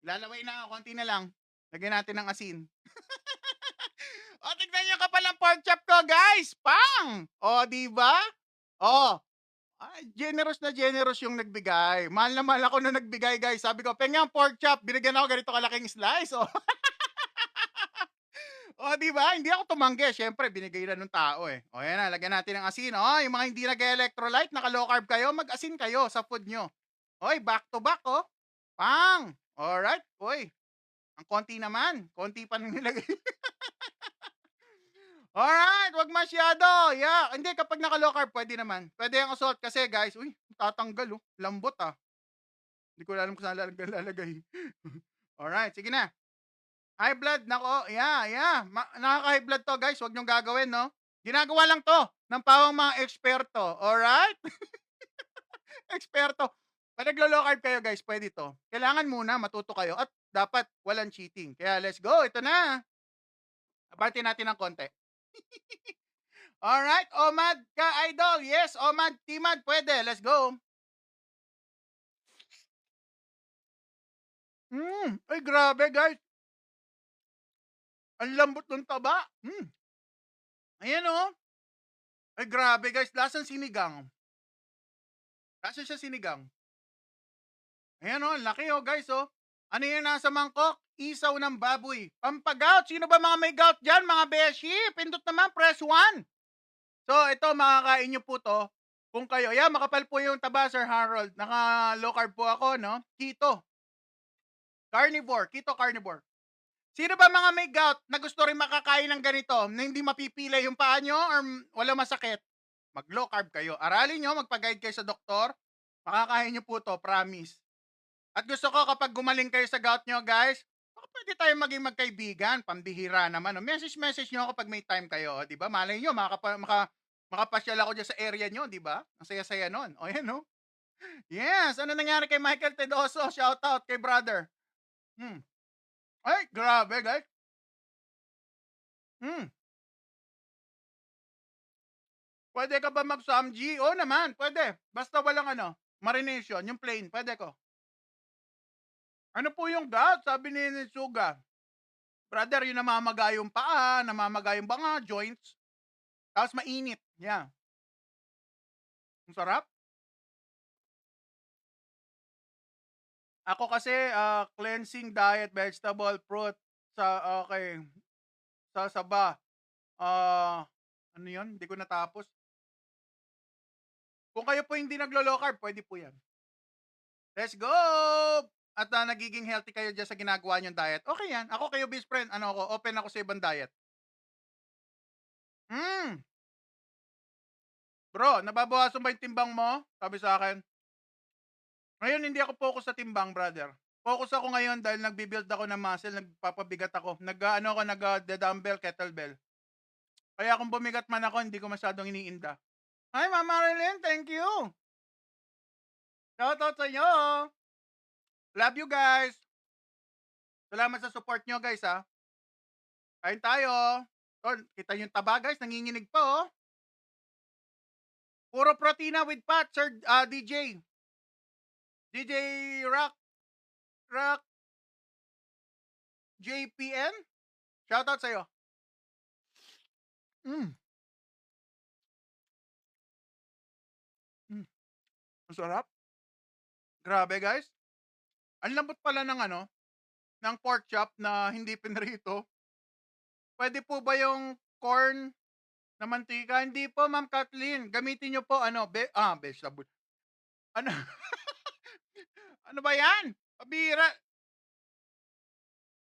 Speaker 4: Lalaway na ako, konti na lang. Lagyan natin ng asin. O, tignan niyo kapal ang pork chop ko, guys. Pang! O, di ba? O, generous na generous yung nagbigay. Mahal na mahal ako na nagbigay, guys. Sabi ko, pengang pork chop, binigyan ako ganito kalaking slice. O, o, di ba? Hindi ako tumanggi. Siyempre, binigay na ng tao eh. O, yan na. Lagyan natin ng asin. O, yung mga hindi nag-electrolyte, naka-low carb kayo, mag-asin kayo sa food nyo. Oy, back to back, oh. Pang! Alright. Oy, ang konti naman. Konti pa nang nilagay. Alright, wag masyado. Yeah, hindi, kapag naka-low carb, pwede naman. Pwede yung salt kasi, guys. Uy, tatanggal, oh. Lambot, ah. Hindi ko alam kung saan lalagay. Alright, sige na. High blood, nako, yeah. Nakaka-high blood to, guys. Huwag niyong gagawin, no? Ginagawa lang to ng pawang mga eksperto. Alright? Eksperto. Pag naglo-low carb kayo, guys, pwede to. Kailangan muna matuto kayo at dapat walang cheating. Kaya let's go. Ito na. Abante natin ng konti. Alright, Omad ka, idol. Yes, Omad, Timad, pwede. Let's go. Ay, grabe, guys. Ang lambot ng taba. Ayan, oh. Ay, grabe, guys. Lasang sinigang. Lasa siya sinigang. Ayan, oh. Laki, oh, guys, oh. Ano yung nasa mangkok? Isaw ng baboy. Pampagout. Sino ba mga may gout dyan, mga beshi? Pindot naman, press 1. So, ito, makakain nyo po to. Kung kayo, makapal po yung taba, Sir Harold. Naka-low carb po ako, no? Keto. Carnivore. Keto carnivore. Sino ba mga may gout na gusto rin makakain ng ganito na hindi mapipila yung paa nyo or wala masakit? Mag-low carb kayo. Aralin nyo, magpa-guide kayo sa doktor. Makakain nyo po to, promise. At gusto ko kapag gumaling kayo sa gout nyo, guys, pwede tayo maging magkaibigan. Pambihira naman. Message nyo ako pag may time kayo. Di ba? Malay nyo, makapasyal ako dyan sa area nyo. Di ba? Ang saya-saya nun. O yan, no? Yes. Ano nangyari kay Michael Tedoso? Shout out kay brother. Ay, grabe, guys. Pwede ka ba mag-samji? Oo naman, pwede. Basta walang marination, yung plain, pwede ko. Ano po yung gout? Sabi ni Suga. Brother, yung namamaga yung paa, namamaga yung banga, joints, tapos mainit. Yeah. Ang sarap. Ako kasi, cleansing diet, vegetable, fruit, okay, sa saba. Ano yun? Hindi ko natapos. Kung kayo po hindi naglo-low carb, pwede po yan. Let's go! At nagiging healthy kayo dyan sa ginagawa niyong diet. Okay yan. Ako kayo, best friend. Ano ako? Open ako sa ibang diet. Bro, nababawasan ba yung timbang mo? Sabi sa akin. Ngayon, hindi ako focus sa timbang, brother. Focus ako ngayon dahil nagbi-build ako ng muscle, nagpapabigat ako. Nag-dumbbell, kettlebell. Kaya kung bumigat man ako, hindi ko masyadong iniinda. Hi, Mama Marilyn. Thank you. Shoutout sa inyo. Love you guys. Salamat sa support nyo, guys, ha. Kain tayo. Kita yung taba, guys. Nanginginig pa, oh. Puro protina with fat, Sir DJ. DJ Rock JPN. Shoutout sa'yo. Ang sarap. Grabe, guys. Ang lambot pala ng pork chop na hindi pinrito. Pwede po ba yung corn na mantika? Hindi po, Ma'am Kathleen. Gamitin nyo po, vegetable. Ano? Ano ba yan? Pabira.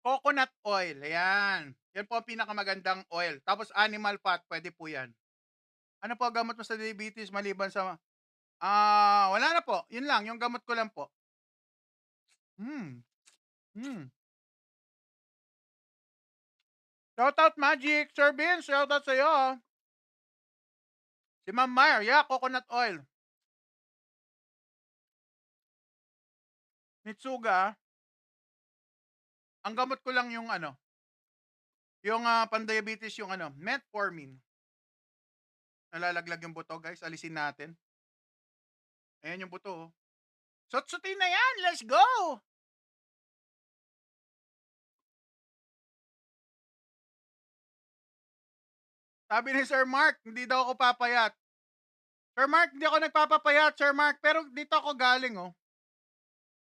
Speaker 4: Coconut oil. Ayan. Yan po ang pinakamagandang oil. Tapos animal fat, pwede po yan. Ano po gamot mo sa diabetes maliban sa... wala na po. Yun lang. Yung gamot ko lang po. Shoutout Magic. Sir Vince, shoutout sa'yo. Si Ma'am Meyer, yeah, coconut oil. Mitsuga, ang gamot ko lang yung yung pandiabetes yung metformin. Nalalaglag yung buto, guys. Alisin natin. Ayan yung buto, oh. Sut-sutin na yan. Let's go! Sabi ni Sir Mark, hindi daw ako papayat. Sir Mark, hindi ako nagpapapayat, Sir Mark. Pero dito ako galing, oh.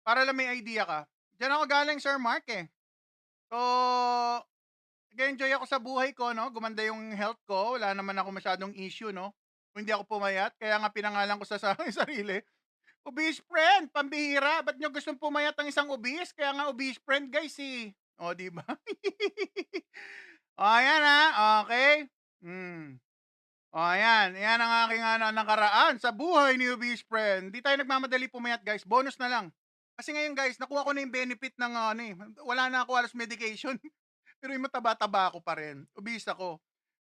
Speaker 4: Para lang may idea ka. Diyan ako galing, Sir Mark, eh. So, nag-enjoy ako sa buhay ko, no? Gumanda yung health ko. Wala naman ako masyadong issue, no? Kung hindi ako pumayat. Kaya nga pinangalan ko sa aking sarili. Obese friend, pambihira. Ba't nyo gustong pumayat ang isang obese? Kaya nga obese friend, guys, eh. O, di ba? O, ayan, ha? Okay. O, ayan. Ayan ang aking nakaraan sa buhay ni obese friend. Hindi tayo nagmamadali pumayat, guys. Bonus na lang. Kasi ngayon, guys, nakuha ko na yung benefit ng wala na ako alas medication. Pero yung mataba-taba ako pa rin. Obese ako.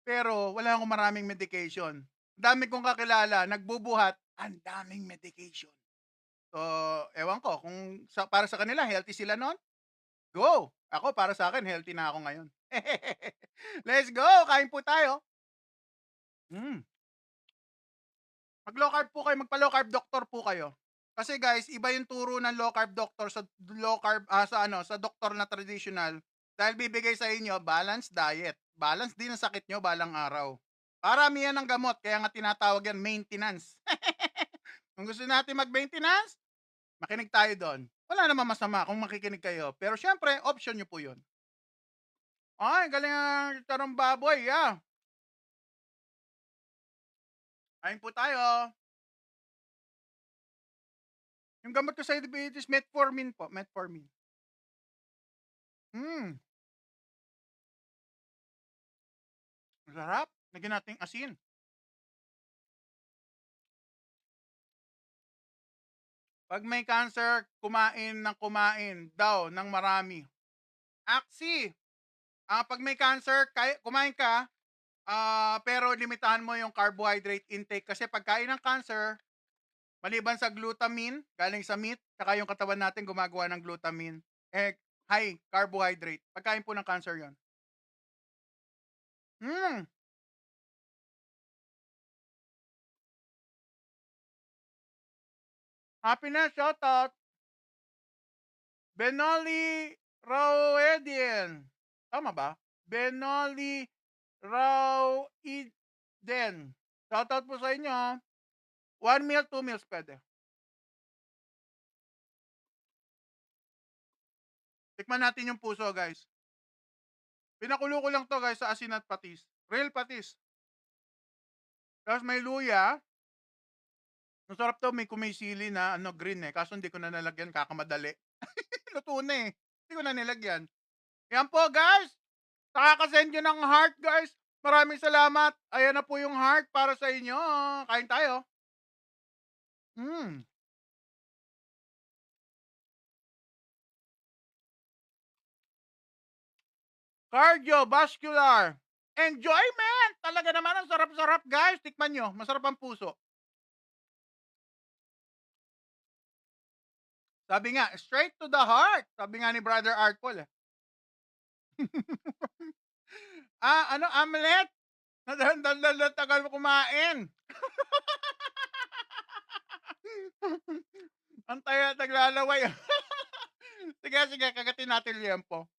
Speaker 4: Pero wala akong maraming medication. Dami kong kakilala, nagbubuhat, ang daming medication. So, ewan ko, kung para sa kanila, healthy sila nun, go! Ako, para sa akin, healthy na ako ngayon. Let's go! Kain po tayo. Mag-low carb po kayo, magpa-low carb doctor po kayo. Kasi guys, iba yung turo ng low carb doctor sa low carb sa doktor na traditional. Dahil bibigay sa inyo balanced diet. Balance din ang sakit nyo balang araw. Paramihan ng gamot, kaya nga tinatawag yan maintenance. Kung gusto natin mag-maintenance, makinig tayo doon. Wala namang masama kung makikinig kayo. Pero syempre, option nyo po yun. Ay, galing ang tarong baboy, yeah. Kain po tayo. Yung gamot ko sa diabetes, metformin po, metformin. Masarap. Lagyan natin asin. Pag may cancer, kumain daw ng marami. Aksi, pag may cancer, kumain ka, pero limitahan mo yung carbohydrate intake kasi pagkain ng cancer, maliban sa glutamine, galing sa meat, saka yung katawan natin gumagawa ng glutamine, high carbohydrate. Pagkain po ng cancer yon. Happiness, shoutout. Benoli Rawedien. Tama ba? Benoli Rawiden. Shoutout po sa inyo. 1 meal, 2 meals pwede. Tikman natin yung puso, guys. Pinakulo ko lang to, guys, sa asin at patis. Real patis. Tapos may luya. Masarap to, may kumisili na green kaso hindi ko na nalagyan, kakamadali. Luto na Hindi ko na nilagyan. Yan po, guys. Nakakasend nyo ng heart, guys. Maraming salamat. Ayan na po yung heart para sa inyo. Kain tayo. Cardiovascular. Enjoyment! Talaga naman ang sarap-sarap, guys. Tikman nyo. Masarap ang puso. Sabi nga, straight to the heart. Sabi nga ni Brother Art Paul. Omelet? Tagal mo kumain. Ang tayo naglalaway. Sige, kagatin natin liempo.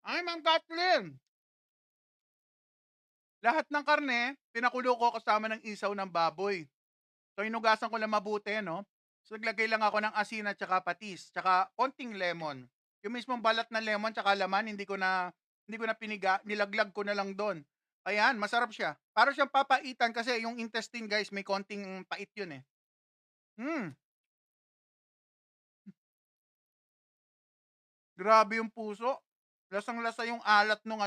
Speaker 4: Ay, Ma'am Kathleen. Lahat ng karne, pinakulo ko kasama ng isaw ng baboy. So, inugasan ko lang mabuti, no? So, naglagay lang ako ng asin at saka patis, tsaka konting lemon. Yung mismong balat ng lemon tsaka laman, hindi ko na piniga, nilaglag ko na lang doon. Ayan, masarap siya. Para siyang papaitan kasi yung intestine, guys, may konting pait yun eh. Grabe yung puso. Lasang-lasa yung alat nung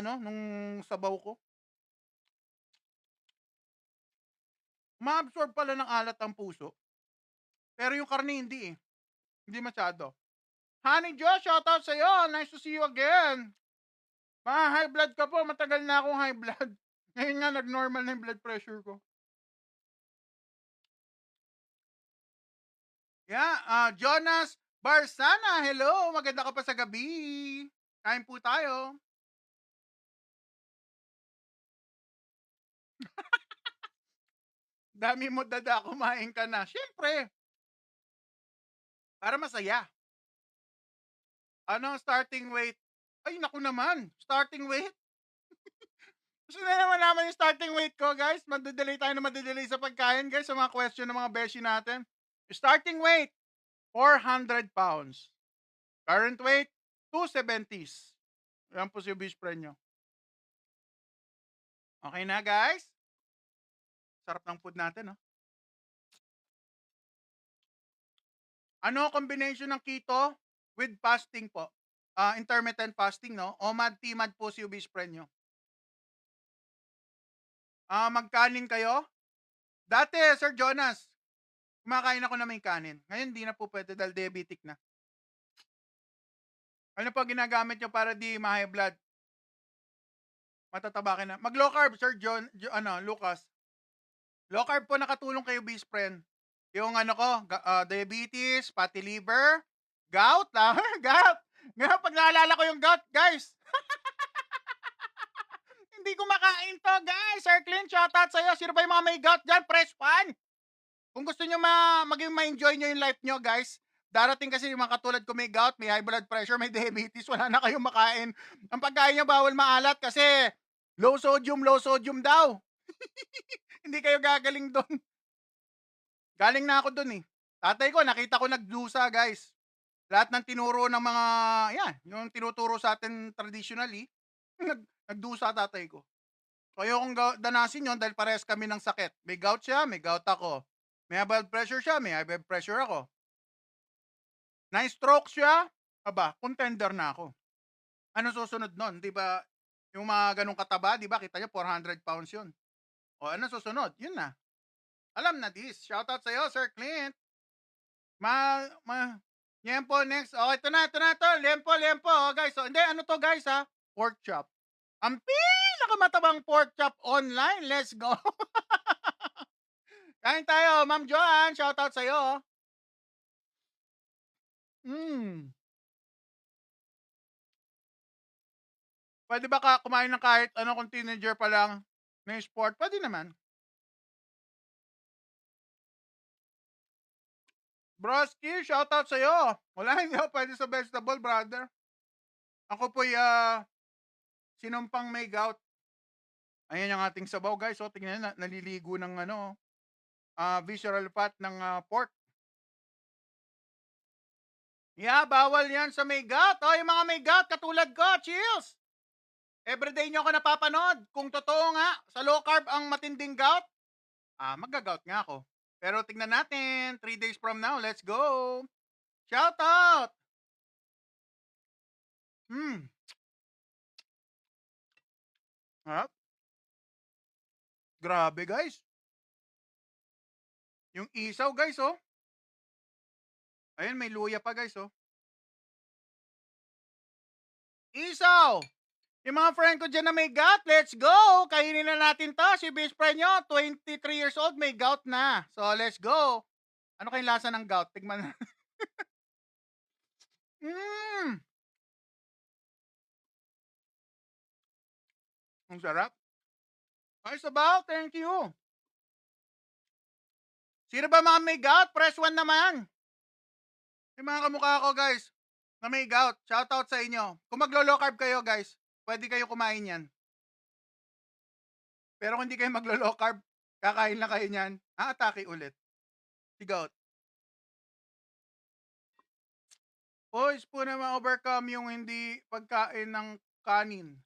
Speaker 4: sabaw ko. Ma-absorb pala ng alat ang puso. Pero yung karne hindi eh. Hindi masyado. Honey Joe, shoutout sa'yo. Nice to see you again. High blood ka po. Matagal na akong high blood. Ngayon nga, nag-normal na yung blood pressure ko. Yeah, Jonas Barsana, hello. Maganda ka pa sa gabi. Kain po tayo. Dami mo dada, kumain ka na. Siyempre. Para masaya. Ano starting weight? Ay, naku naman. Starting weight? Gusto na naman yung starting weight ko, guys. Madedelay tayo na madedelay sa pagkain, guys, sa mga question ng mga beshi natin. Starting weight, 400 pounds. Current weight, 270s. Yan po si Beach Friend nyo. Okay na, guys? Sarap ng food natin, no? Ano combination ng keto with fasting po? Intermittent fasting, no? OMAD, TMAD po si Beach Friend nyo. Magkanin kayo? Dati, Sir Jonas, kumakain ako na may kanin. Ngayon, hindi na po pwede dahil diabetic na. Ano po ginagamit nyo para di ma-high blood? Matataba ka na. Mag-low carb, Sir Lucas. Low carb po nakatulong kayo, Beast Friend. Yung diabetes, fatty liver, gout, gout. Ngayon, pag naalala ko yung gout, guys. Hindi ko makain to, guys. Sir Clint, shoutout sa'yo. Sino ba yung mga may gout dyan? Press pan. Kung gusto nyo maging ma-enjoy nyo yung life nyo, guys, darating kasi yung mga katulad ko may gout, may high blood pressure, may diabetes, wala na kayong makain. Ang pagkain nyo bawal maalat kasi low sodium daw. Hindi kayo gagaling doon. Galing na ako doon eh. Tatay ko, nakita ko nagdusa, guys. Lahat ng tinuro ng mga, yung tinuturo sa atin traditionally, nagdusa tatay ko. So, ayokong danasin yun dahil parehas kami ng sakit. May gout siya, may gout ako. May high blood pressure siya, may high blood pressure ako. Na-stroke siya, contender na ako. Ano susunod nun? Di ba, yung mga ganong kataba, di ba, kita nyo, 400 pounds yun. O, ano susunod? Yun na. Alam na this. Shoutout sa'yo, Sir Clint. Liempo next. Okay, ito na. Liempo. Oh, guys. So, hindi, ano to, guys, ha? Pork chop. Ang pinakamatabang pork chop online. Let's go. Kain tayo, Ma'am Joanne. Shoutout sa'yo. Pwede ba kumain ng kahit kung teenager pa lang may sport? Pwede naman. Broski, shoutout sa'yo. Wala, hindi ako pwede sa vegetable, brother. Ako po'y sinumpang may gout. Ayan yung ating sabaw, guys. So, tingnan na, naliligo ng visceral fat ng pork. Yeah, bawal yan sa may gout. O, yung mga may gout, katulad ko, chills. Everyday nyo ako napapanood. Kung totoo nga, sa low carb ang matinding gout, magga-gout nga ako. Pero tingnan natin, 3 days from now, let's go. Shout out! Harap. Grabe, guys. Yung isaw, guys, oh. Ayun, may luya pa, guys, oh. Isaw! Yung mga friend ko dyan na may gout, let's go! Kainin na natin to. Si best friend nyo, 23 years old, may gout na. So, let's go. Ano kayong lasa ng gout? Tignan na. Ang sarap. Ay, sabaw, thank you. Sino ba mga may gout? Press 1 naman. Yung mga kamukha ko, guys, na may gout, shoutout sa inyo. Kung maglo-low carb kayo, guys, pwede kayo kumain yan. Pero kung hindi kayo maglo-low carb, kakain lang kayo niyan, atake ulit. Si gout. Boys, po na ma-overcome yung hindi pagkain ng kanin.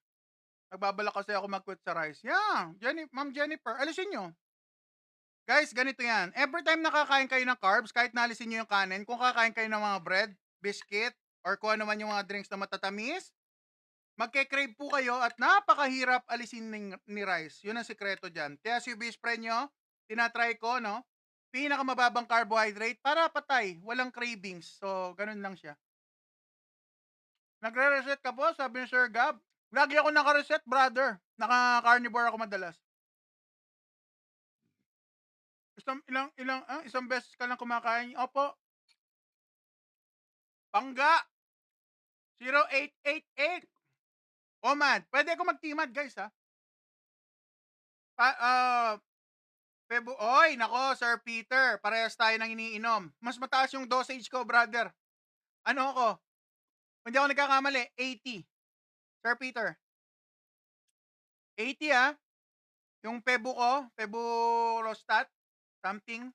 Speaker 4: Nagbabalak kasi ako mag-quit sa rice. Yeah, Ma'am Jennifer, alisin nyo. Guys, ganito yan. Every time nakakain kayo ng carbs, kahit nalisin nyo yung kanin, kung kakain kayo ng mga bread, biscuit, or kung ano man yung mga drinks na matatamis, magke-crave po kayo at napakahirap alisin ni rice. Yun ang sikreto dyan. Kaya si best friend nyo, tinatry ko, no? Pinakamababang carbohydrate para patay, walang cravings. So, ganun lang siya. Nagre-reset ka po, sabi ni Sir Gab. Lagi ako naka-reset, brother. Naka-carnivore ako madalas. Isang beses ka lang kumakain. Opo. Pangga. 0888. Oh man, pwede ako magtimad, guys, ha? Oy, nako, Sir Peter. Parehas tayo ng iniinom. Mas mataas yung dosage ko, brother. Ano ako? Hindi ako nagkakamali. 80. Sir Peter. 80, ha? Yung Pebu ko, Pebu Rostat, something.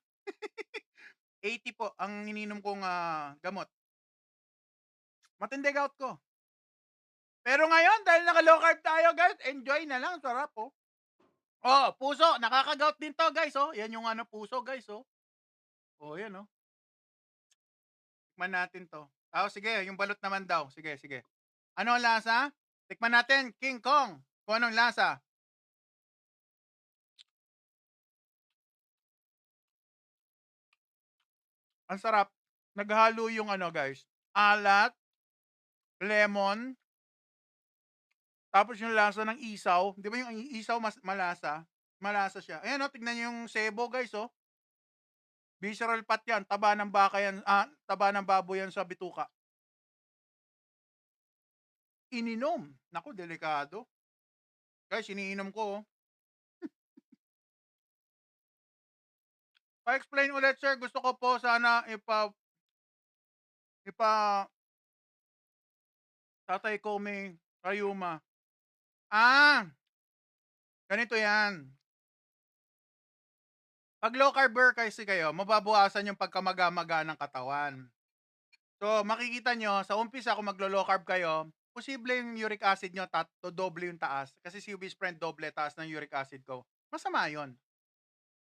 Speaker 4: 80 po ang ininom kong gamot. Matindi gout ko. Pero ngayon, dahil naka-low carb tayo, guys, enjoy na lang. Sarap, oh. Oh, puso. Nakaka-gout din to, guys, oh. Yan yung puso, guys, oh. Oh, yan, oh. Tikman natin to. Sige, yung balot naman daw. Sige, sige. Ano ang lasa? Tikman natin, King Kong. Kung anong lasa. Ang sarap. Naghalo yung guys. Alat, lemon, tapos yung lasa ng isaw. Di ba yung isaw mas malasa? Malasa siya. Ayan, tignan nyo yung sebo, guys, oh. Visceral fat yan. Taba ng baka yan. Taba ng baboy yan sa bituka. Ininom. Naku, delikado. Guys, iniinom ko, oh. Pa-explain ulit, sir. Gusto ko po sana Tatay Komeng Rayuma. Ganito yan. Pag low carb kasi kayo, mababawasan yung pagkamagamaga ng katawan. So, makikita nyo, sa umpisa kung maglo-low carb kayo, posible yung uric acid nyo doble yung taas. Kasi si best friend doble taas ng uric acid ko. Masama yon.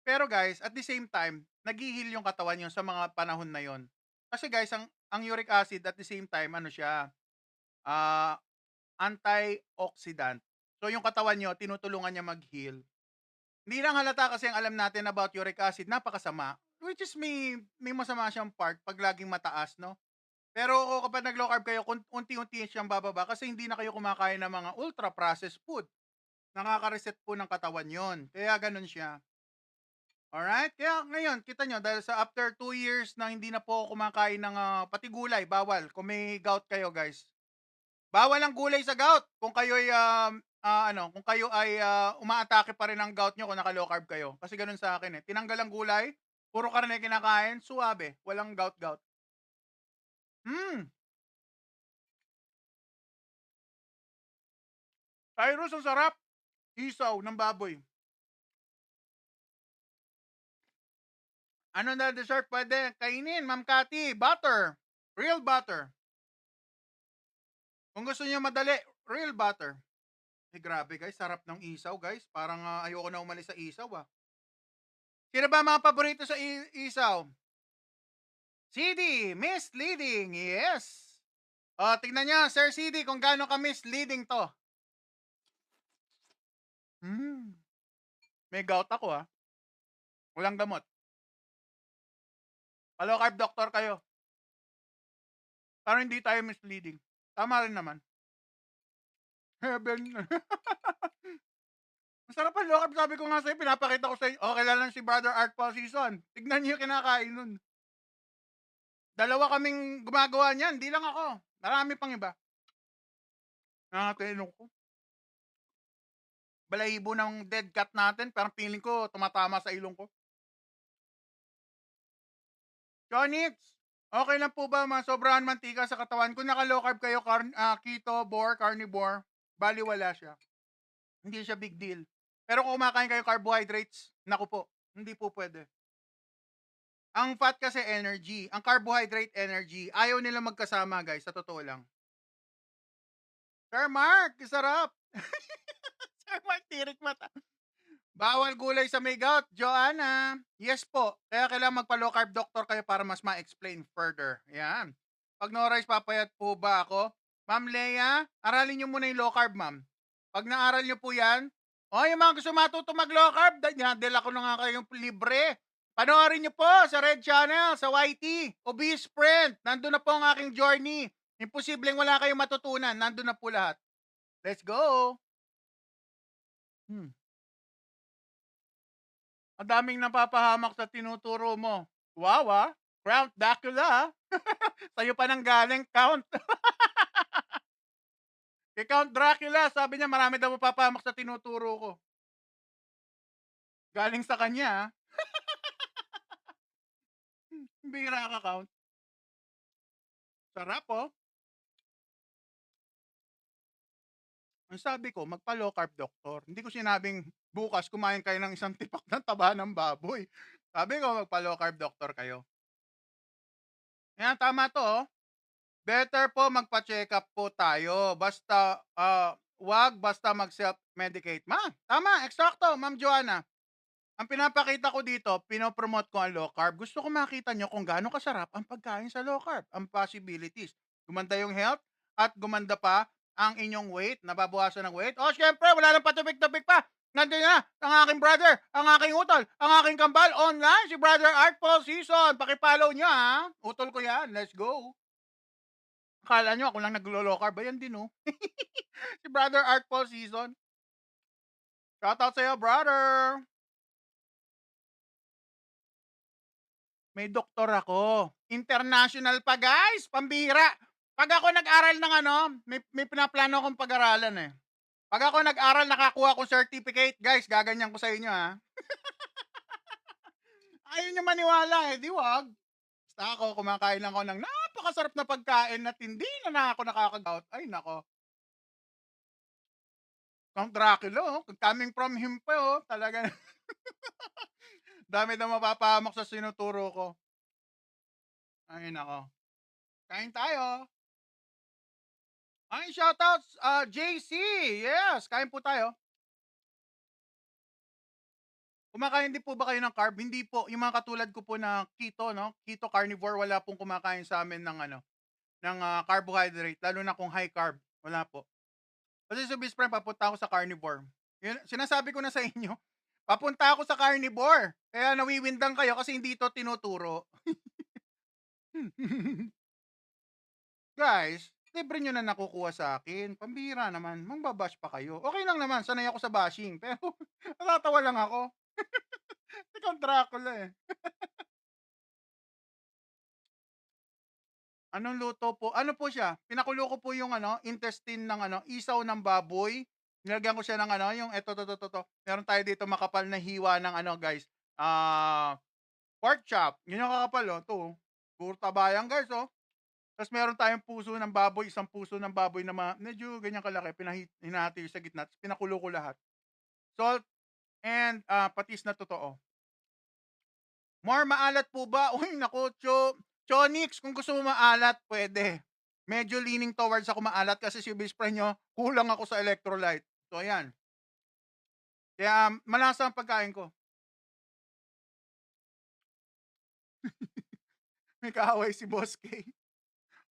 Speaker 4: Pero guys, at the same time, nag-heal yung katawan nyo sa mga panahon na yon. Kasi guys, ang uric acid at the same time, siya, antioxidant. So yung katawan nyo, tinutulungan niya mag-heal. Hindi lang halata kasi ang alam natin about uric acid, napakasama. Which is may masama siyang part pag laging mataas, no? Pero kapag nag-low carb kayo, unti-unti siyang bababa kasi hindi na kayo kumakain ng mga ultra-processed food. Nakaka-reset po ng katawan yon. Kaya ganun siya. Alright? Kaya ngayon, kita nyo, dahil sa after 2 years na hindi na po kumakain ng pati gulay, bawal. Kung may gout kayo, guys. Bawal ang gulay sa gout. Kung kayo ay, umaatake pa rin ang gout nyo kung naka-low carb kayo. Kasi ganun sa akin, eh. Tinanggal ang gulay, Puro karne kinakain, suwabe, walang gout-gout. Hmm, Cyrus ang sarap. Isaw ng baboy. Ano na dessert pwede kainin, Ma'am Cathy? Butter. Real butter. Kung gusto niyo madali, real butter. Eh, grabe guys, sarap ng isaw guys. Parang ayoko na umalis sa isaw ah. Sino ba ang mga paborito sa isaw? CD, misleading, yes. O, tignan niyo, Sir CD, kung gaano ka misleading to. Hmm. May gout ako ah. Walang gamot. Low carb doctor kayo. Para hindi tayo misleading. Tama rin naman. Heaven. Masarap ang low carb. Sabi ko nga sa'yo, pinapakita ko sa'yo. Oh, kilala na si Brother Art Paul Season. Tignan niyo yung kinakain nun. Dalawa kaming gumagawa niyan. Di lang ako. Marami pang iba. Nakakainok ko. Balahibo ng dead cat natin. Parang feeling ko tumatama sa ilong ko. Chonix, okay lang po ba masobrahan mantika sa katawan? Kung naka-low carb kayo, keto, carnivore, baliwala siya. Hindi siya big deal. Pero kung kumakain kayo carbohydrates, naku po, hindi po pwede. Ang fat kasi energy, ang carbohydrate energy, ayaw nila magkasama guys, sa totoo lang. Sir Mark, sarap. Sir Mark, tirik mata. Bawal gulay sa may gout, Joanna. Yes po. Kaya kailangan magpa-low carb doctor kayo para mas ma-explain further. Yan. Pag no rice, papayat po ba ako? Ma'am Leia, aralin nyo muna yung low carb, ma'am. Pag naaral nyo po yan, yung mga gusto matuto mag-low carb, dahil ako na nga kayong libre. Panoorin nyo po sa Red Channel, sa YT, Obese Friend. Nandun na po ang aking journey. Imposibleng wala kayong matutunan. Nandun na po lahat. Let's go. Ang daming napapahamak sa tinuturo mo. Wow, Count Dracula. Sa'yo pa nang galing, Count. Kay Count Dracula, sabi niya marami daw mapapahamak sa tinuturo ko. Galing sa kanya, Bira ka, Count. Sarap, oh. Ang sabi ko, magpa-low carb doctor. Hindi ko sinabing bukas kumain kayo ng isang tipak ng taba ng baboy. Sabi ko, magpa-low carb doctor kayo. Yan, tama to, oh. Better po magpa-check up po tayo. Basta, wag basta mag-self-medicate. Tama, eksakto, Ma'am Joanna. Ang pinapakita ko dito, pinopromote ko ang low carb. Gusto ko makita nyo kung gaano kasarap ang pagkain sa low carb. Ang possibilities. Gumanda yung health at gumanda pa ang inyong weight. Nababawasan ng weight. Oh, syempre, wala nang patubig-tubig pa. Nandun na ang aking brother, ang aking utol, ang aking kambal online, si Brother Art Paul Season. Pakipollow nyo ha. Utol ko yan. Let's go. Akala nyo ako lang naglo-low carb. Ayan din, oh. Si Brother Art Paul Season. Shoutout sa'yo, brother. May doktor ako. International pa, guys. Pambira. Pag ako nag-aral ng may pinaplano akong pag-aralan eh. Pag ako nag-aral, nakakuha akong certificate, guys, gaganyan ko sa inyo, ha. Ayaw nyo maniwala eh, di wag. Basta ako, kumakain lang ako ng napakasarap na pagkain at hindi na ako nakakagout. Ay, nako. Count Dracula, coming from him pa, talaga. Dami na mapapahamak sa sinuturo ko. Ay, nako. Kain tayo. Ay, shoutouts, JC. Yes, kain po tayo. Kumakain din po ba kayo ng carb? Hindi po. Yung mga katulad ko po na keto, no? Keto carnivore, wala pong kumakain sa amin ng ng carbohydrate, lalo na kung high carb. Wala po. Kasi sa best friend, papunta ako sa carnivore. Yun, sinasabi ko na sa inyo, papunta ako sa carnivore. Kaya nawiwindang kayo kasi hindi ito tinuturo. Guys, libre nyo na nakukuha sa akin. Pambira naman. Mangbabash pa kayo. Okay lang naman. Sanay ako sa bashing. Pero natatawa lang ako. Ikaw Dracula eh. Anong luto po? Ano po siya? Pinakulo ko po yung intestine ng isaw ng baboy. Nilagyan ko siya ng yung to. Meron tayo dito makapal na hiwa ng guys. Pork chop, yun yung kakapal, oh, 'to, oh. Puro taba yan guys, oh. Ta's meron tayong puso ng baboy, isang puso ng baboy na medyo ganyan kalaki, hinati sa gitna ta's pinakulo ko lahat. Salt and, patis na totoo. More maalat po ba? Uy naku, Chonix, kung gusto mo maalat puwede. Medyo leaning towards ako maalat kasi si best friend niyo kulang ako sa electrolyte. So ayan, kaya malasa ang pagkain ko. May kaaway si Boss K.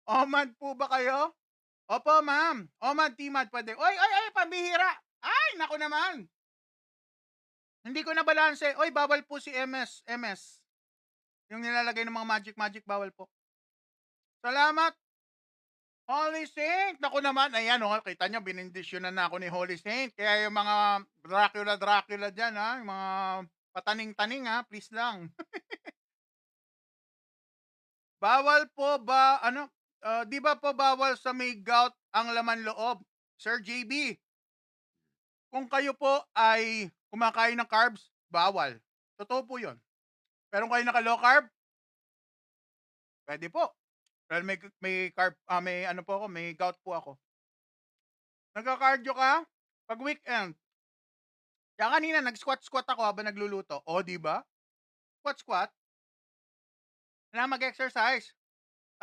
Speaker 4: OMAD po ba kayo? Opo ma'am, OMAD, TMAD puwede. Uy, uy, uy, pambihira! Ay naku naman! Hindi ko nabalanse. Uy, bawal po si MS. Yung nilalagay ng mga magic bawal po. Salamat, Holy Saint. Naku naman, ayan oh, kita niyo benendisyonan na ako ni Holy Saint. Kaya yung mga Dracula diyan, yung mga pataning-taning, please lang. Bawal po ba ano, 'di ba po bawal sa may gout ang laman loob, Sir JB? Kung kayo po ay kumakain ng carbs, bawal. Totoo po 'yun. Pero kung kayo naka-low carb, puwede po. Dahil may ano po ako, may gout po ako. Nagka-cardio ka 'pag weekend. Kaya kanina nag-squat ako habang nagluluto. Oh, 'di ba? Squat. Kailangan mag-exercise.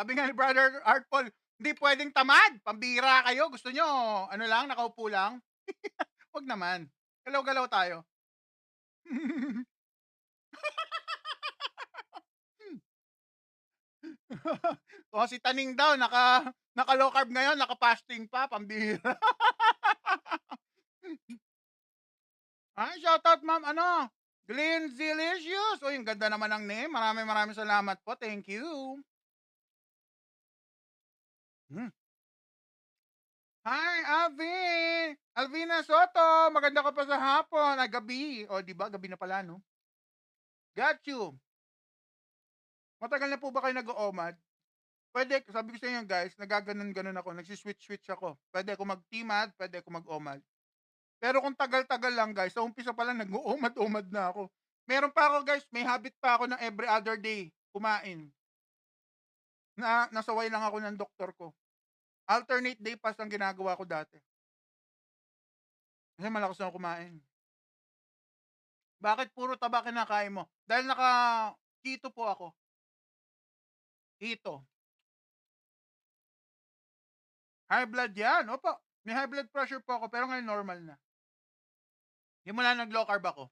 Speaker 4: Sabi nga ni Brother Art Paul, "Hindi puwedeng tamad, pambihira kayo. Gusto niyo ano lang, nakaupo lang?" 'Wag naman. Galaw-galaw tayo. Oh, si Taning daw naka-low carb ngayon, naka-fasting pa, pambihira. Ay, shoutout ma'am ano, Glenzelicious. Uy, ang ganda naman ng name. Maraming salamat po. Thank you. Hmm. Hi, Alvina Soto. Maganda ka pa sa hapon. Ay, gabi. O, di ba? Gabi na pala, no? Got you. Matagal na po ba kayo nag-OMAD? Pwede, sabi ko sa inyo guys, nagaganon-ganon ako. Nagsiswitch-switch ako. Pwede ako mag-TMAD, pwede ako mag-OMAD. Pero kung tagal-tagal lang guys, sa umpisa pa lang nag-uumad-umad na ako. Meron pa ako guys, may habit pa ako ng every other day kumain. Nasaway lang ako ng doktor ko. Alternate day pass ang ginagawa ko dati. Kasi malakas ako kumain. Bakit puro taba kinakain mo? Dahil naka-keto po ako. Keto. High blood yan. Opo, may high blood pressure po ako pero ngayon normal na. Mula nag-low carb ako.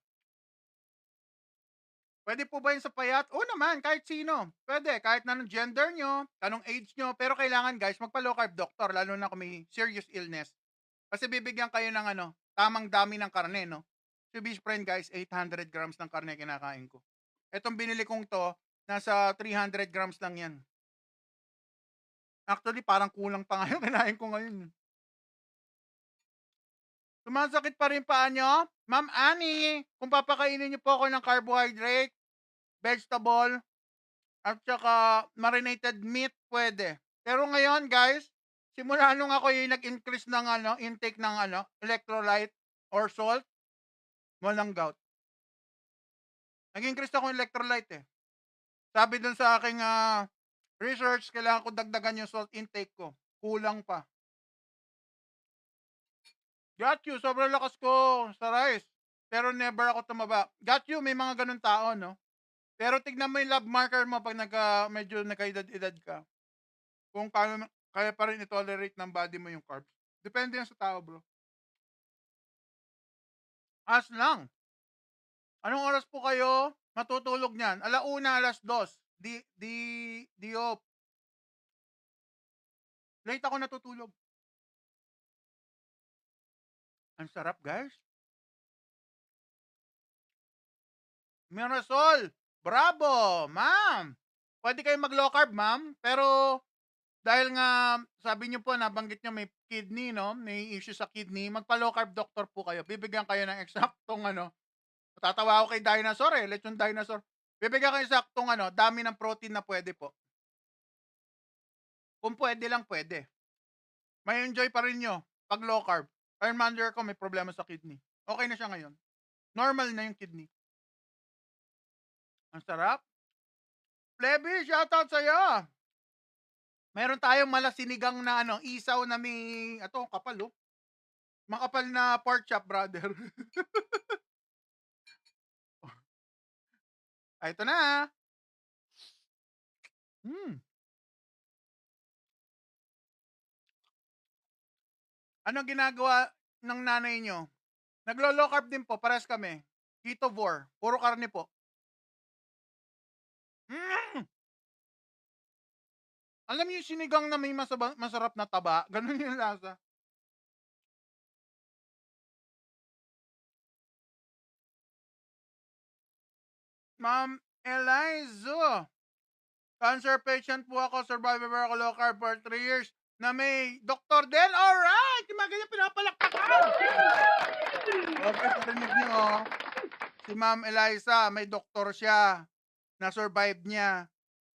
Speaker 4: Pwede po ba yun sa payat? Oo naman, kahit sino. Pwede, kahit na anong gender nyo, anong age nyo. Pero kailangan guys, magpa-low carb doctor, lalo na kung may serious illness. Kasi bibigyan kayo ng tamang dami ng karne, no? Si Beach Friend guys, 800 grams ng karne kinakain ko. Etong binili kong to, nasa 300 grams lang yan. Actually, parang kulang pa nga yung kinain ko ngayon. Sumasakit pa rin paa nyo? Ma'am Annie, kung papakainin niyo po ako ng carbohydrate, vegetable, at saka marinated meat, pwede. Pero ngayon, guys, simula nung ako yung nag-increase ng intake ng electrolyte or salt, walang gout. Nag-increase ako ng electrolyte eh. Sabi dun sa aking research, kailangan ko dagdagan yung salt intake ko. Kulang pa. Got you, sobrang lakas ko sa rice. Pero never ako tumaba. Got you, may mga ganun tao, no? Pero tignan mo yung lab marker mo pag medyo nagkaedad-edad ka. Kung kaya pa rin i-tolerate ng body mo yung carbs. Depende yan sa tao, bro. As lang. Anong oras po kayo matutulog niyan? 1:00, 2:00. Diop. Late ako natutulog. Ang sarap, guys. Mirasol, bravo, ma'am. Pwede kayo mag-low carb, ma'am. Pero dahil nga sabi niyo po nabanggit niyo may kidney, no? May issue sa kidney, magpa-low carb doctor po kayo. Bibigyan kayo ng eksaktong tatawa ako kay dinosaur lechon dinosaur. Bibigyan kayo eksaktong dami ng protein na pwede po. Kung pwede lang, pwede. May enjoy pa rin nyo pag low carb. Iron Mander ko may problema sa kidney. Okay na siya ngayon. Normal na yung kidney. Ang sarap. Plebe, shoutout sa'yo. Meron tayong malasinigang na ano, isaw na may, ato, kapal oh. Makapal na pork chop, brother. Ito na. Hmm. Anong ginagawa ng nanay nyo? Naglo-low carb din po, pares kami. Ketovore, puro karne po. Mm! Alam niyo yung sinigang na may masarap na taba? Ganun yung lasa. Ma'am Eliza, cancer patient po ako, survivor ako low carb for 3 years na may doktor din. Alright! Yung mga ganyan pinapalakpakan. Okay, parinig niyo oh. Si Ma'am Eliza, may doktor siya. Na-survive niya.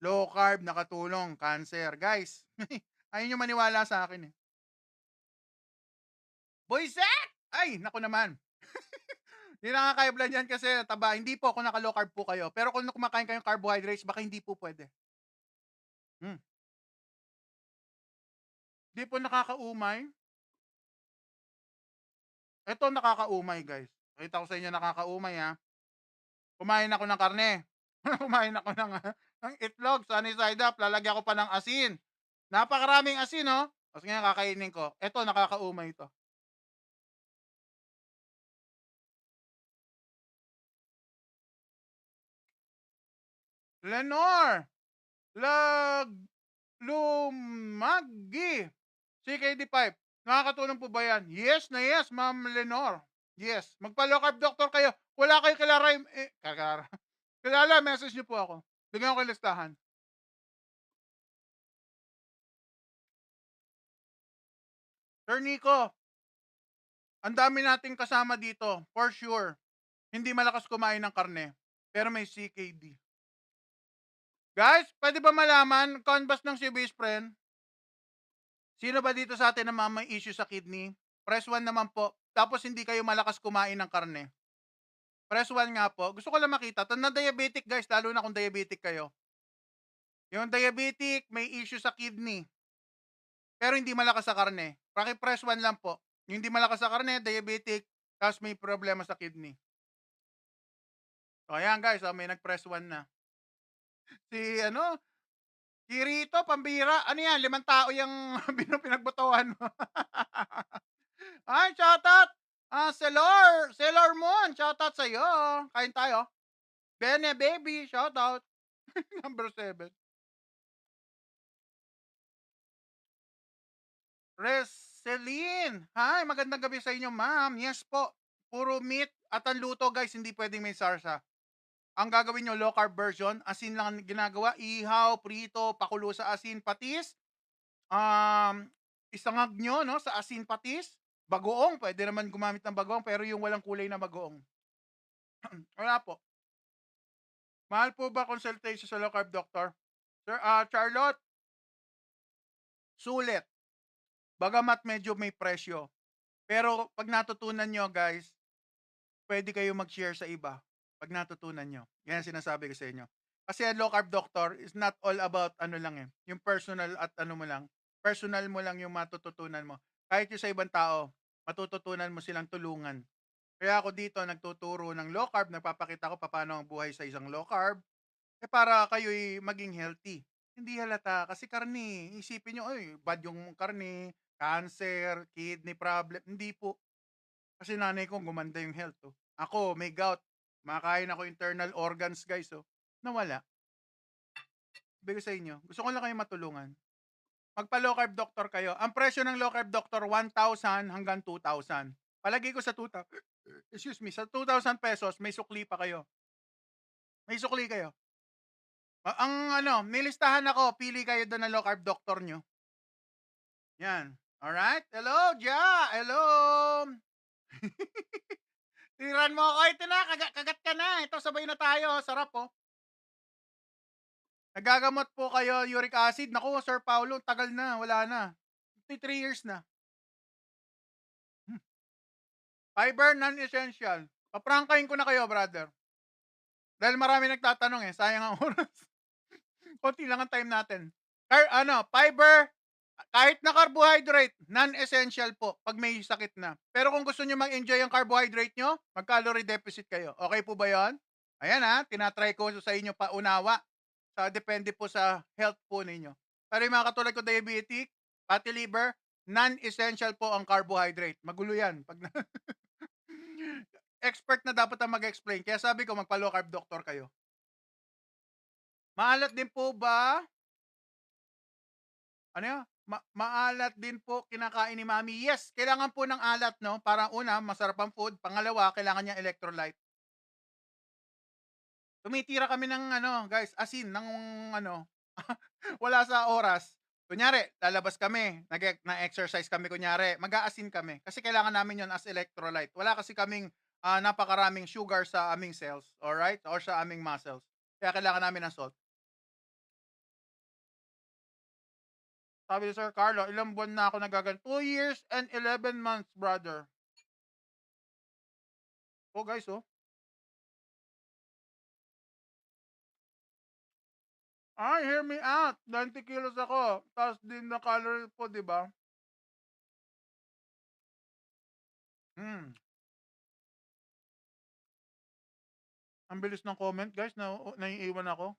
Speaker 4: Low carb, nakatulong. Cancer. Guys, ayaw nyo maniwala sa akin eh. Boyset! Ay, naku naman. Hindi nakaka-blood yan kasi taba. Hindi po kung naka-low carb po kayo. Pero kung kumakain kayong carbohydrates, baka hindi po pwede. Hindi po nakakaumay. Ito nakakaumay, guys. Pakita ko sa inyo nakakaumay ha. Kumain ako ng karne. Kumain ako ng itlog, sunny side up, lalagyan ko pa ng asin. Napakaraming asin, oh. Tapos ngayon kakainin ko. Ito, nakakaumay ito. Lenore! Lag... Lumagi! CKD5. Nakakatulong po ba yan? Yes na yes, Ma'am Lenore. Yes. Magpa-low carb doctor kayo. Wala kayo kilala. Kilala, message niyo po ako. Bigyan ko kayo listahan. Sir Nico, ang dami nating kasama dito. For sure. Hindi malakas kumain ng karne. Pero may CKD. Guys, pwede ba malaman, canvas ng si best friend? Sino ba dito sa atin na may issue sa kidney? Press 1 naman po. Tapos hindi kayo malakas kumain ng karne. Press 1 nga po. Gusto ko lang makita. Na diabetic guys, lalo na kung diabetic kayo. Yung diabetic, may issue sa kidney. Pero hindi malakas sa karne. Press 1 lang po. Yung hindi malakas sa karne, diabetic, tapos may problema sa kidney. So ayan guys, may nag-press 1 na. Si ano, si Rito, pambira. Ano yan, 5 tao yung pinagbotohan mo. Ay, shoutout! Sailor Moon, shoutout sa'yo. Kain tayo. Bene Baby, shoutout. Number 7. Reseline, hi, magandang gabi sa inyo, ma'am. Yes po, puro meat at ang luto, guys, hindi pwedeng may sarsa. Ang gagawin nyo, low carb version, asin lang ang ginagawa, ihaw, prito, pakulo sa asin, patis, isangag nyo, no, sa asin patis, bagoong, pwede naman gumamit ng bagoong, pero yung walang kulay na bagoong. Wala po. Mahal po ba consultation sa low carb doctor? Sir, Charlotte, sulit. Bagamat medyo may presyo. Pero pag natutunan nyo, guys, pwede kayo mag-share sa iba. Pag natutunan nyo. Yan ang sinasabi ko sa inyo. Kasi ang low carb doctor is not all about ano lang eh. Yung personal at ano mo lang. Personal mo lang yung matututunan mo. Kahit yung sa ibang tao, matututunan mo silang tulungan. Kaya ako dito nagtuturo ng low carb, nagpapakita ko paano ang buhay sa isang low carb, para kayo'y maging healthy. Hindi halata kasi karne. Isipin nyo, ay, bad yung karne, cancer, kidney problem. Hindi po. Kasi nanay ko gumanda yung health. Oh. Ako, may gout. Makain ako internal organs, guys. Oh. Nawala. Sabi ko sa inyo, gusto ko lang kayo matulungan. Magpa-low carb doctor kayo. Ang presyo ng low carb doctor, 1,000 hanggang 2,000. Palagi ko sa 2,000. Excuse me, sa 2,000 pesos, may sukli pa kayo. May sukli kayo. Ang ano, nilistahan ako, pili kayo doon ng low carb doctor nyo. Yan. Alright? Hello, Ja! Hello! Tiran mo ako. Ito na, kagat ka na. Ito, sabay na tayo. Sarap, oh. Nagagamot po kayo, uric acid. Naku, Sir Paulo, tagal na. Wala na. 53 years na. Fiber, non-essential. Paprangkahin ko na kayo, brother. Dahil marami nagtatanong eh. Sayang ang oras. Konti lang ang time natin. Fiber, kahit na carbohydrate, non-essential po pag may sakit na. Pero kung gusto niyo mag-enjoy ang carbohydrate niyo, mag-calorie deficit kayo. Okay po ba 'yon? Ayan tinatry ko sa inyo paunawa. Depende po sa health po ninyo. Pero yung mga katulad ko diabetic, fatty liver, non-essential po ang carbohydrate. Magulo 'yan pag expert na dapat ang mag-explain. Kaya sabi ko magpa-low carb doctor kayo. Maalat din po ba? Ano 'yan? Maalat din po kinakain ni Mommy. Yes, kailangan po ng alat 'no, para una masarap ang food, pangalawa kailangan niya electrolyte. Tumitira kami ng guys, asin ng wala sa oras. Kunyari, lalabas kami, na-exercise kami kunyari, mag-aasin kami kasi kailangan namin 'yon as electrolyte. Wala kasi kaming napakaraming sugar sa aming cells, alright? Or sa aming muscles. Kaya kailangan namin ng salt. Sabi ni Sir Carlo, ilang buwan na ako 2 years and 11 months, brother. Oh, guys, oh. Hear me out. 90 kilos ako. Taas din na calorie po, di ba? Ang bilis ng comment, guys. Naiiwan ako.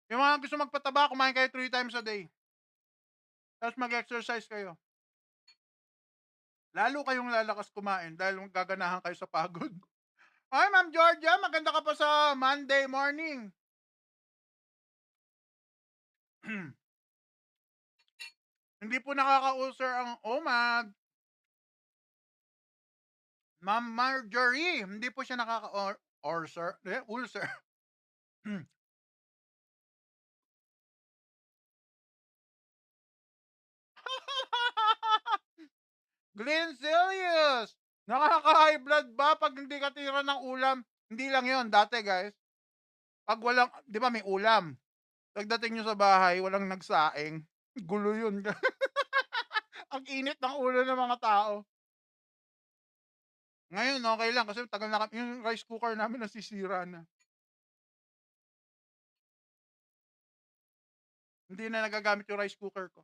Speaker 4: Yung mga gusto magpataba, kumain kayo 3 times a day. Tapos mag-exercise kayo. Lalo kayong lalakas kumain dahil gaganahan kayo sa pagod. Ay, Ma'am Georgia, maganda ka pa sa Monday morning. Hindi po nakaka-ulcer ang OMAG. Ma'am Marjorie, hindi po siya ulcer. Ulcer. Glenn Celius, nakaka-high blood ba pag hindi ka tira ng ulam? Hindi lang yon dati guys. Pag walang, di ba may ulam, pagdating nyo sa bahay, walang nagsaing. Gulo yun. Ang init ng ulo ng mga tao. Ngayon, okay lang kasi tagal na yung rice cooker namin nasisira na. Hindi na nagagamit yung rice cooker ko.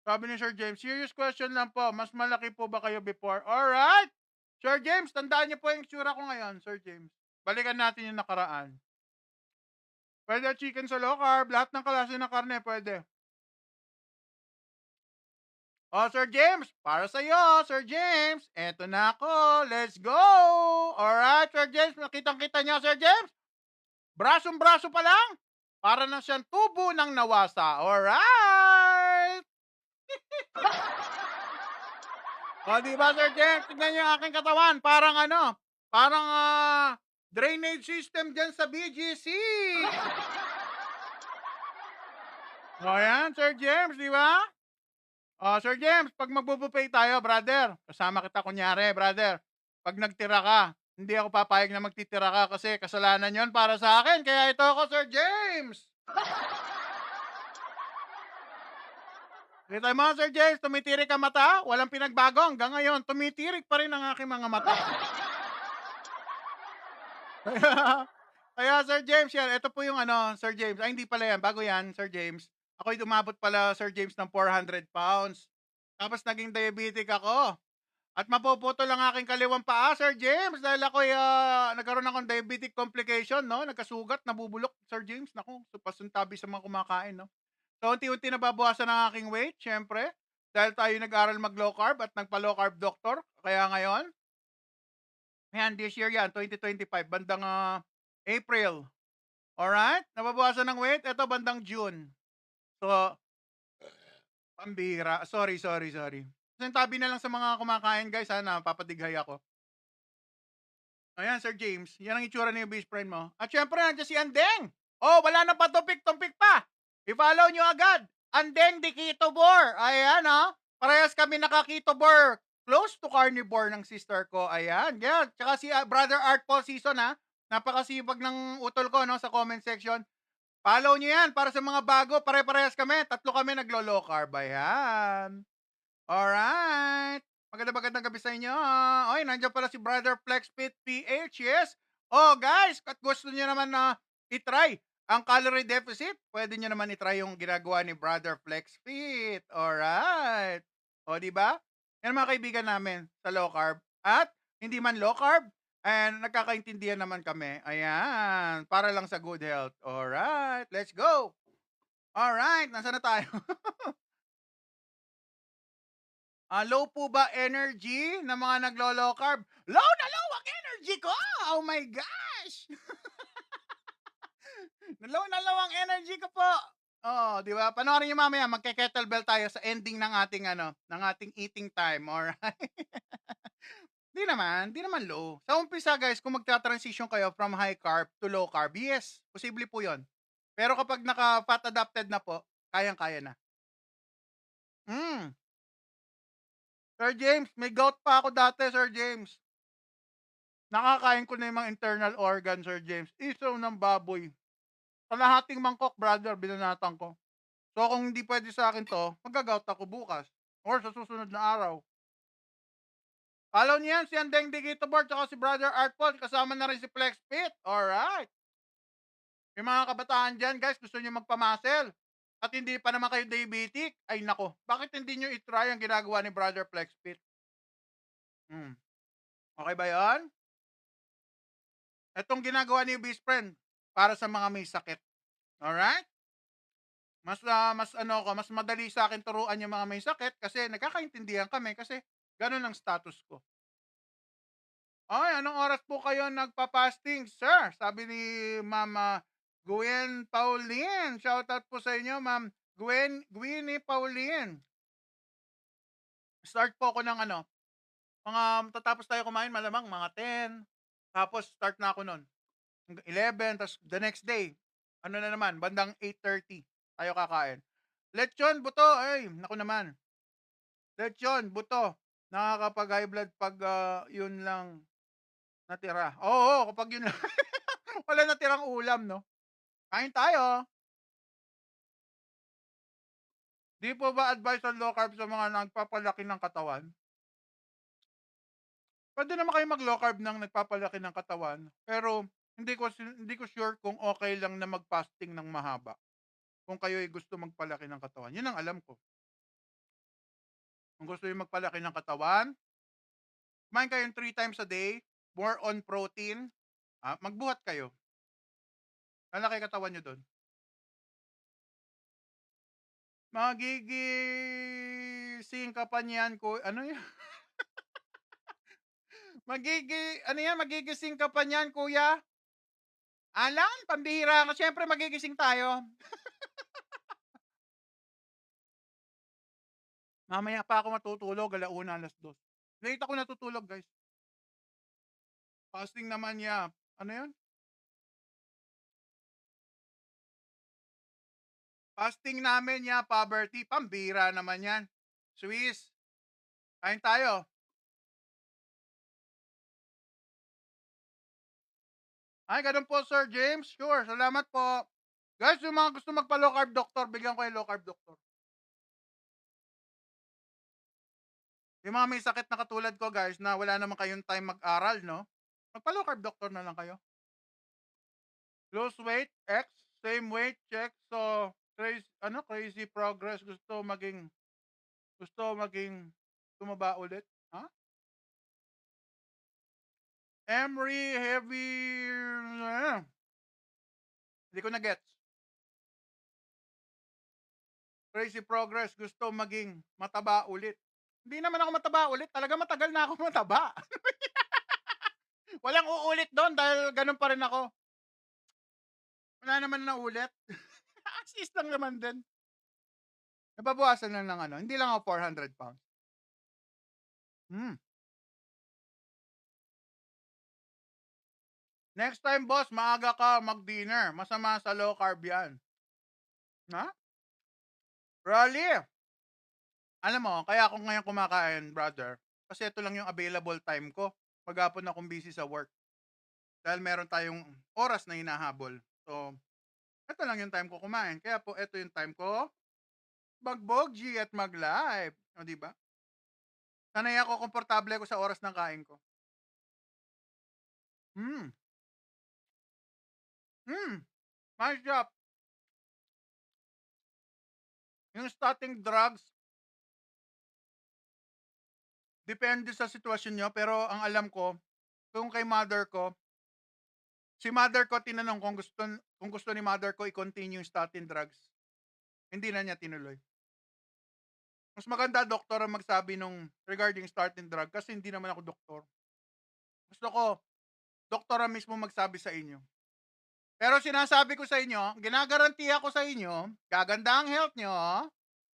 Speaker 4: Sabi ni Sir James, serious question lang po, mas malaki po ba kayo before? Alright! Sir James, tandaan niyo po yung itsura ko ngayon, Sir James. Balikan natin yung nakaraan. Pwede chicken sa low carb, lahat ng klase ng karne pwede. Oh, Sir James, para sa iyo, Sir James. Eto na ako, let's go! Alright, Sir James, nakitang-kita niyo, Sir James? Brasong-braso pa lang, para na siyang tubo ng nawasa. Alright! O, di ba, Sir James? Tignan niyo yung aking katawan. Parang drainage system dyan sa BGC. O, yan, Sir James, di ba? O, Sir James, pag magbubuffet tayo, brother, kasama kita kunyari, brother. Pag nagtira ka, hindi ako papayag na magtitira ka kasi kasalanan yon para sa akin. Kaya ito ako, Sir James. Kita mo, Sir James, tumitirik ang mata, walang pinagbago. Hanggang ngayon, tumitirik pa rin ang aking mga mata. Kaya, Sir James, yan. Ito po yung Sir James. Ay, hindi pala yan. Bago yan, Sir James. Ako'y umabot pala, Sir James, ng 400 pounds. Tapos naging diabetic ako. At mapuputol ang aking kaliwang paa, Sir James, dahil ako'y nagkaroon akong diabetic complication, no? Nagkasugat, nabubulok, Sir James. Naku, pasuntabi sa mga kumakain, no? So, unti-unti nababawasan ang aking weight, syempre. Dahil tayo nag-aral mag-low carb at nagpa-low carb doctor. Kaya ngayon, yan, this year yan, 2025, bandang April. Alright? Nababawasan ng weight, ito bandang June. So, pambira. Sorry. Tabi na lang sa mga kumakain, guys, napapadighay ako. Ayan, Sir James, yan ang itsura ng best friend mo. At syempre, nandiyan si Andeng. Oh, wala nang patumpik-tumpik pa. I-follow nyo agad. Andeng di Keto Bor. Ayan, parehas kami naka-Keto Bor. Close to carnivore ng sister ko. Ayan, yan. Tsaka si Brother Art Paul Season, napakasipag ng utol ko, sa comment section. Follow nyo yan para sa mga bago. Pare-parehas kami. 3 kami naglo-low carb. Ayan. Alright. Magandang gabi sa inyo. Oy, nandiyan pala si Brother Flexfit PH. Yes. Oh, guys, at gusto niyo naman na i-try ang calorie deficit, pwede niyo naman i-try yung ginagawa ni Brother Flex Fit. Alright. O, di ba? Yan mga kaibigan namin sa low carb. At hindi man low carb, and nagkakaintindihan naman kami. Ayan, para lang sa good health. Alright, let's go. Alright, nasaan na tayo? Low po ba energy ng mga naglo-low carb? Low na low ang energy ko! Oh my gosh! Low na low ang energy ko po. Oo, di ba? Panoorin niyo mamaya, magke-kettlebell tayo sa ending ng ating ng ating eating time, alright? Di naman low. Sa umpisa guys, kung magta-transition kayo from high carb to low carb, yes, posible po 'yon. Pero kapag naka-fat adapted na po, kayang-kaya na. Sir James, may gout pa ako dati, Sir James. Nakakain ko na yung mga internal organ, Sir James. Isaw ng baboy. Kalahating mangkok, brother, binanatan ko. So kung hindi pwede sa akin 'to, magga-gout ako bukas or sa susunod na araw. Follow niyo yan, si Andeng Digito Board, tsaka si Brother Art Paul, kasama na rin si Flex Fit. Alright. Yung mga kabataan dyan, guys, gusto niyo magpa-muscle at hindi pa naman kayo diabetic, ay nako, bakit hindi niyo i-try ang ginagawa ni Brother Flex Fit? Okay ba yan? Itong ginagawa ni Best Friend, para sa mga may sakit. Alright? Mas madali sa akin turuan yung mga may sakit kasi nagkakaintindihan kami kasi ganun ang status ko. Ay, anong oras po kayo nagpa-fasting, sir? Sabi ni Mama Gwen Pauline. Shoutout po sa inyo, Ma'am Gwenny Pauline. Start po ako ng tatapos tayo kumain malamang mga 10. Tapos start na ako nun. Hanggang 11, tapos the next day, ano na naman, bandang 8:30 tayo kakain. Lechon, buto, ay, naku naman. Lechon, buto. Nakakapag-high blood pag yun lang natira. Oo, kapag yun lang. Wala natirang ulam, no? Kain tayo. Di po ba advice on low carb sa mga nagpapalaki ng katawan? Pwede naman kayo mag low carb ng nagpapalaki ng katawan, pero hindi ko sure kung okay lang na mag-fasting ng mahaba. Kung kayo ay gusto magpalaki ng katawan. Yun ang alam ko. Kung gusto niyo magpalaki ng katawan, kumain kayong 3 times a day, more on protein, magbuhat kayo. Lalaki katawan nyo doon. Magigising ka pa niyan ko, ano yan? Magigising ka pa niyan, kuya? Alam, pambihira ka. Siyempre, magigising tayo. Mamaya pa ako matutulog, 1:00, 2:00. Late ako natutulog, guys. Fasting naman niya. Ano yun? Fasting namin niya, poverty. Pambira naman yan. Swiss. Kain tayo. Ay, ganun po, Sir James. Sure, salamat po. Guys, yung mga gusto magpa-low carb doctor, bigyan ko yung low carb doctor. Yung mga may sakit na katulad ko, guys, na wala naman kayong time mag-aral, no? Magpa-low carb doctor na lang kayo. Lose weight, X, same weight, check. So, crazy progress. Gusto maging tumaba ulit. Ha? Emery, heavy, hindi ko na gets. Crazy progress, gusto maging mataba ulit. Hindi naman ako mataba ulit. Talaga matagal na ako mataba. Walang uulit doon dahil ganun pa rin ako. Wala naman na ulit. Assist lang naman din. Nababawasan lang ng hindi lang ako 400 pounds. Next time, boss, maaga ka mag-dinner. Masama sa low carb yan. Ha? Rally! Alam mo, kaya ako ngayon kumakain, brother, kasi ito lang yung available time ko. Maghapon akong busy sa work. Dahil meron tayong oras na hinahabol. So, ito lang yung time ko kumain. Kaya po, ito yung time ko mag-boggy at mag-live. O, diba? Sanay ako, komportable ako sa oras ng kain ko. Nice job. Yung starting drugs, depende sa sitwasyon nyo, pero ang alam ko, kung kay mother ko, si mother ko tinanong kung gusto ni mother ko i-continue yung statin drugs. Hindi na niya tinuloy. Mas maganda doktor ang magsabi nung regarding statin drug kasi hindi naman ako doktor. Gusto ko, doktor ang mismo magsabi sa inyo. Pero sinasabi ko sa inyo, ginagarantiya ko sa inyo, gaganda ang health nyo,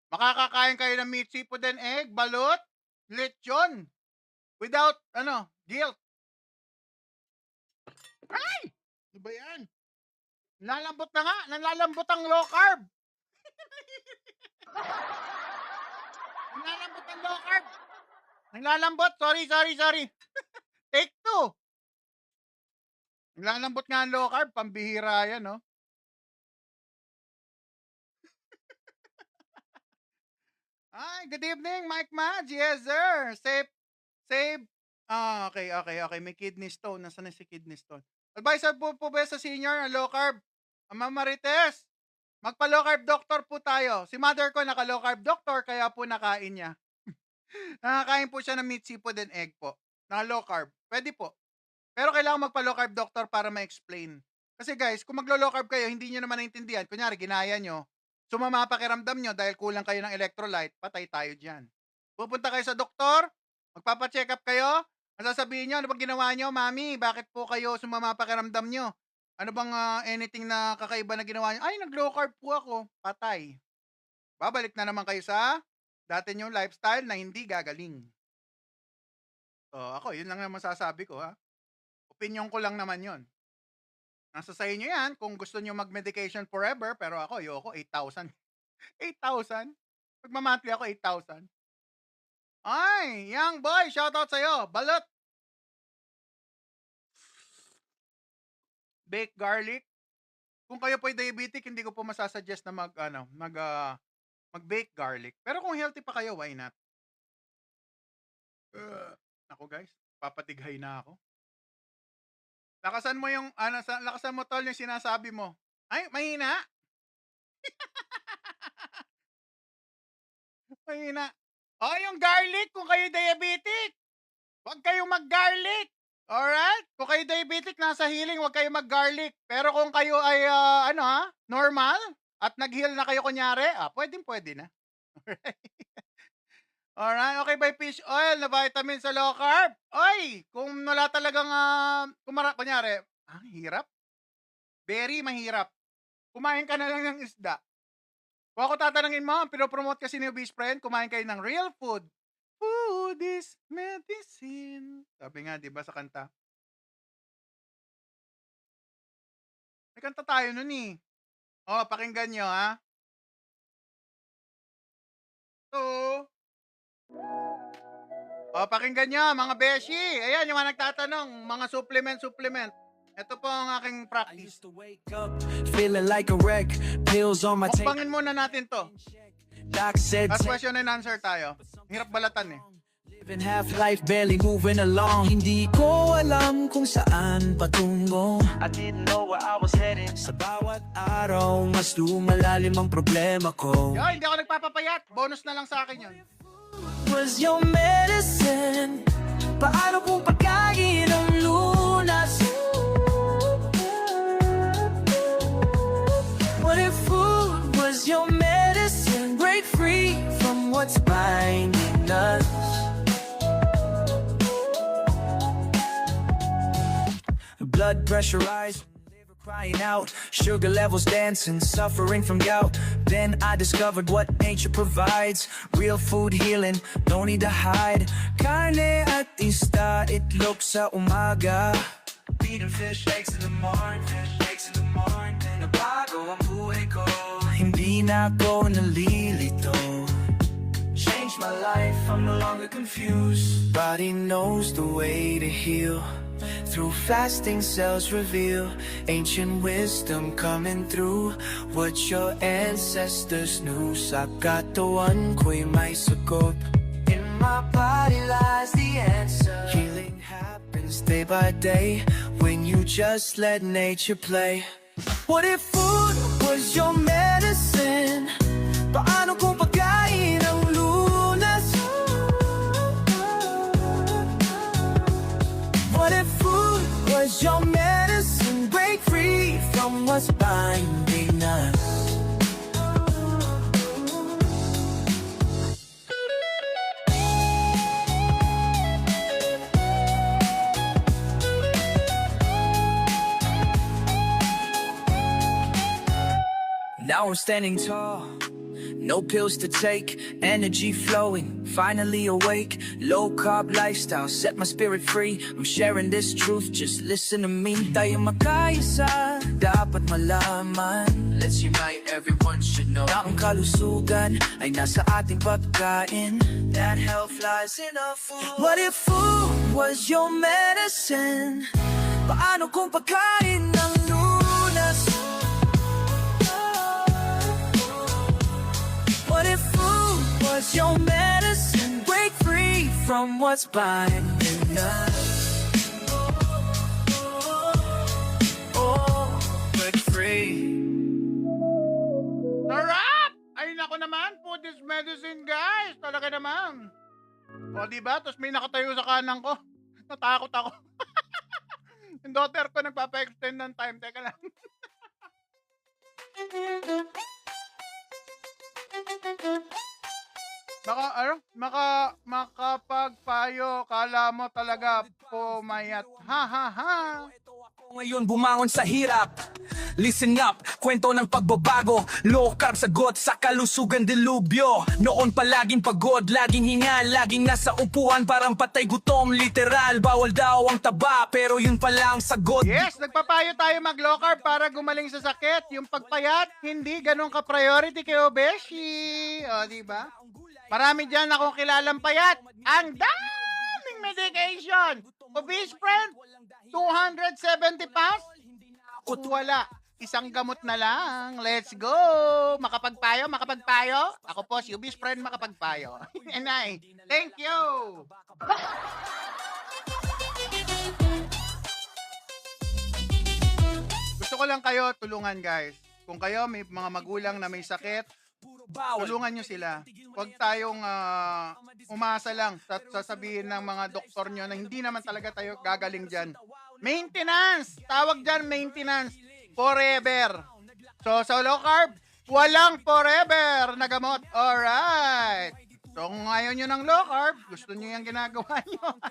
Speaker 4: makakakain kayo ng meat, seafood and egg, balut, lechon, without, guilt. Ay! Ano ba yan? Nalalambot na nga, nalalambot ang low carb. Nalalambot ang low carb. Naglalambot, sorry. Take 2. Naglalambot nga ang low carb, pambihira yan, no? Ay, good evening, Mike Madge. Yes, sir. Save. Okay. May kidney stone. Nasaan na si kidney stone? Advisor po ba sa senior na low carb? Ma'am Marites, magpa-low carb doctor po tayo. Si mother ko naka-low carb doctor, kaya po nakain niya. Nakakain po siya ng meat, seafood, and egg po. Na low carb. Pwede po. Pero kailangan magpa-low carb doctor para ma-explain. Kasi guys, kung maglo-low carb kayo, hindi nyo naman naintindihan. Kunyari, ginaya nyo. Sumama pakiramdam nyo dahil kulang kayo ng electrolyte, patay tayo dyan. Pupunta kayo sa doktor, magpapacheck up kayo, masasabihin nyo, ano bang ginawa nyo, mami? Bakit po kayo sumama pakiramdam nyo? Ano bang anything na kakaiba na ginawa nyo? Ay, nag-low carb po ako. Patay. Babalik na naman kayo sa dati nyong lifestyle na hindi gagaling. So, ako, yun lang naman masasabi ko, ha? Opinion ko lang naman yun. Nasa sa inyo yan, kung gusto nyo mag-medication forever, pero ako, ayoko, 8,000. 8,000? Pagmamonthly ako, 8,000. Ay, young boy, shoutout sa'yo. Balot. Baked garlic. Kung kayo po ay diabetic, hindi ko po masasuggest na mag-bake garlic. Pero kung healthy pa kayo, why not? Ako guys, papatighay na ako. Lakasan mo lakasan mo tol yung sinasabi mo. Ay, mahina. Mahina. Oh, yung garlic, kung kayo diabetic, huwag kayong mag-garlic. Alright? Kung kayo diabetic, nasa healing, huwag kayong mag-garlic. Pero kung kayo ay, normal, at nag-heal na kayo kunyari, pwede na. Alright? Alright, okay by fish oil na vitamin sa low carb. Oy, kung wala talagang, kunyari, hirap. Very mahirap. Kumain ka na lang ng isda. Kung ako tatanungin mo, ang pinopromote kasi ni Obese Friend, kumain kayo ng real food. Food is medicine. Sabi nga, di ba, sa kanta? May kanta tayo nun eh. Oh, pakinggan nyo, ha? Pakinggan nyo, mga beshi. Ayan, yung mga nagtatanong, mga supplement. Ito po ang aking
Speaker 3: I
Speaker 4: practice.
Speaker 3: used to wake up feeling like a wreck, pills on my table.
Speaker 4: Mukbangin muna natin to.
Speaker 3: Doc said
Speaker 4: Last question and answer tayo. Hirap balatan eh.
Speaker 3: living half life, barely moving along. Hindi ko alam kung saan patungo.
Speaker 5: I didn't know where I was heading.
Speaker 3: Sa bawat araw, mas lumalalim ang problema ko.
Speaker 4: Yo, hindi ako nagpapapayat. Bonus na lang sa akin yun.
Speaker 3: Was your medicine? Paano kung pagkain ang lunas? What if food was your medicine? Break free from what's binding us. Blood pressure rise, liver crying out, sugar levels dancing, suffering from gout. Then I discovered what nature provides, real food healing, no need to hide. Carne at isda, itlog sa umaga. Eating fish eggs in the morning, nabago ang buhay ko. Hindi na ako nalilito. Changed my life, I'm no longer confused. Body knows the way to heal. Through fasting, cells reveal ancient wisdom coming through. What your ancestors knew. Sagat the one ko'y may sagot. In my body lies the answer. Healing happens day by day when you just let nature play. What if food was your medicine? Paano kung pagkain ang lunas? What if food was your medicine? Break free from what's binding us. Now I'm standing tall, no pills to take, energy flowing, finally awake. Low carb lifestyle, set my spirit free. I'm sharing this truth, just listen to me. Tayo makaisa, dapat malaman. Let's unite, everyone should know. Na ang kalusugan ay nasa ating pagkain. That health lies in our food. What if food was your medicine? Paano kung pagkain ng lunas? What if food was your medicine? Break free from what's binding us. Oh, break free.
Speaker 4: Sarap! Ay, nako naman, food is medicine, guys. Talaga naman. O, diba? Tapos may nakatayo sa kanan ko. Natakot ako. Yung daughter ko nagpapa-extend ng time. Teka lang. Makapagpayo, kala mo talaga pumayat. Ha ha ha.
Speaker 3: Ngayon bumangon sa hirap. Listen up, kwento ng pagbabago. Low carb sagot sa kalusugan dilubyo. Noon palaging pagod, laging hinga, laging nasa upuan, parang patay gutom, literal. Bawal daw ang taba, pero yun pala ang sagot.
Speaker 4: Yes, nagpapayo tayo mag-low carb para gumaling sa sakit. Yung pagpayat, hindi ganun ka-priority kay Obeshi. O, diba? Marami dyan akong kilalang payat. Ang daming medication. Obese friend, 270 pounds. Wala. Isang gamot na lang. Let's go! Makapagpayo, makapagpayo. Ako po, si Obese friend makapagpayo. Enay, thank you! Gusto ko lang kayo tulungan, guys. Kung kayo may mga magulang na may sakit, tulungan nyo sila. Huwag tayong umasa lang sa sasabihin ng mga doktor nyo na hindi naman talaga tayo gagaling dyan. Maintenance! Tawag dyan, maintenance. Forever. So, sa low carb, walang forever na gamot. Alright. So, kung ayaw nyo ng low carb, gusto nyo yung ginagawa nyo.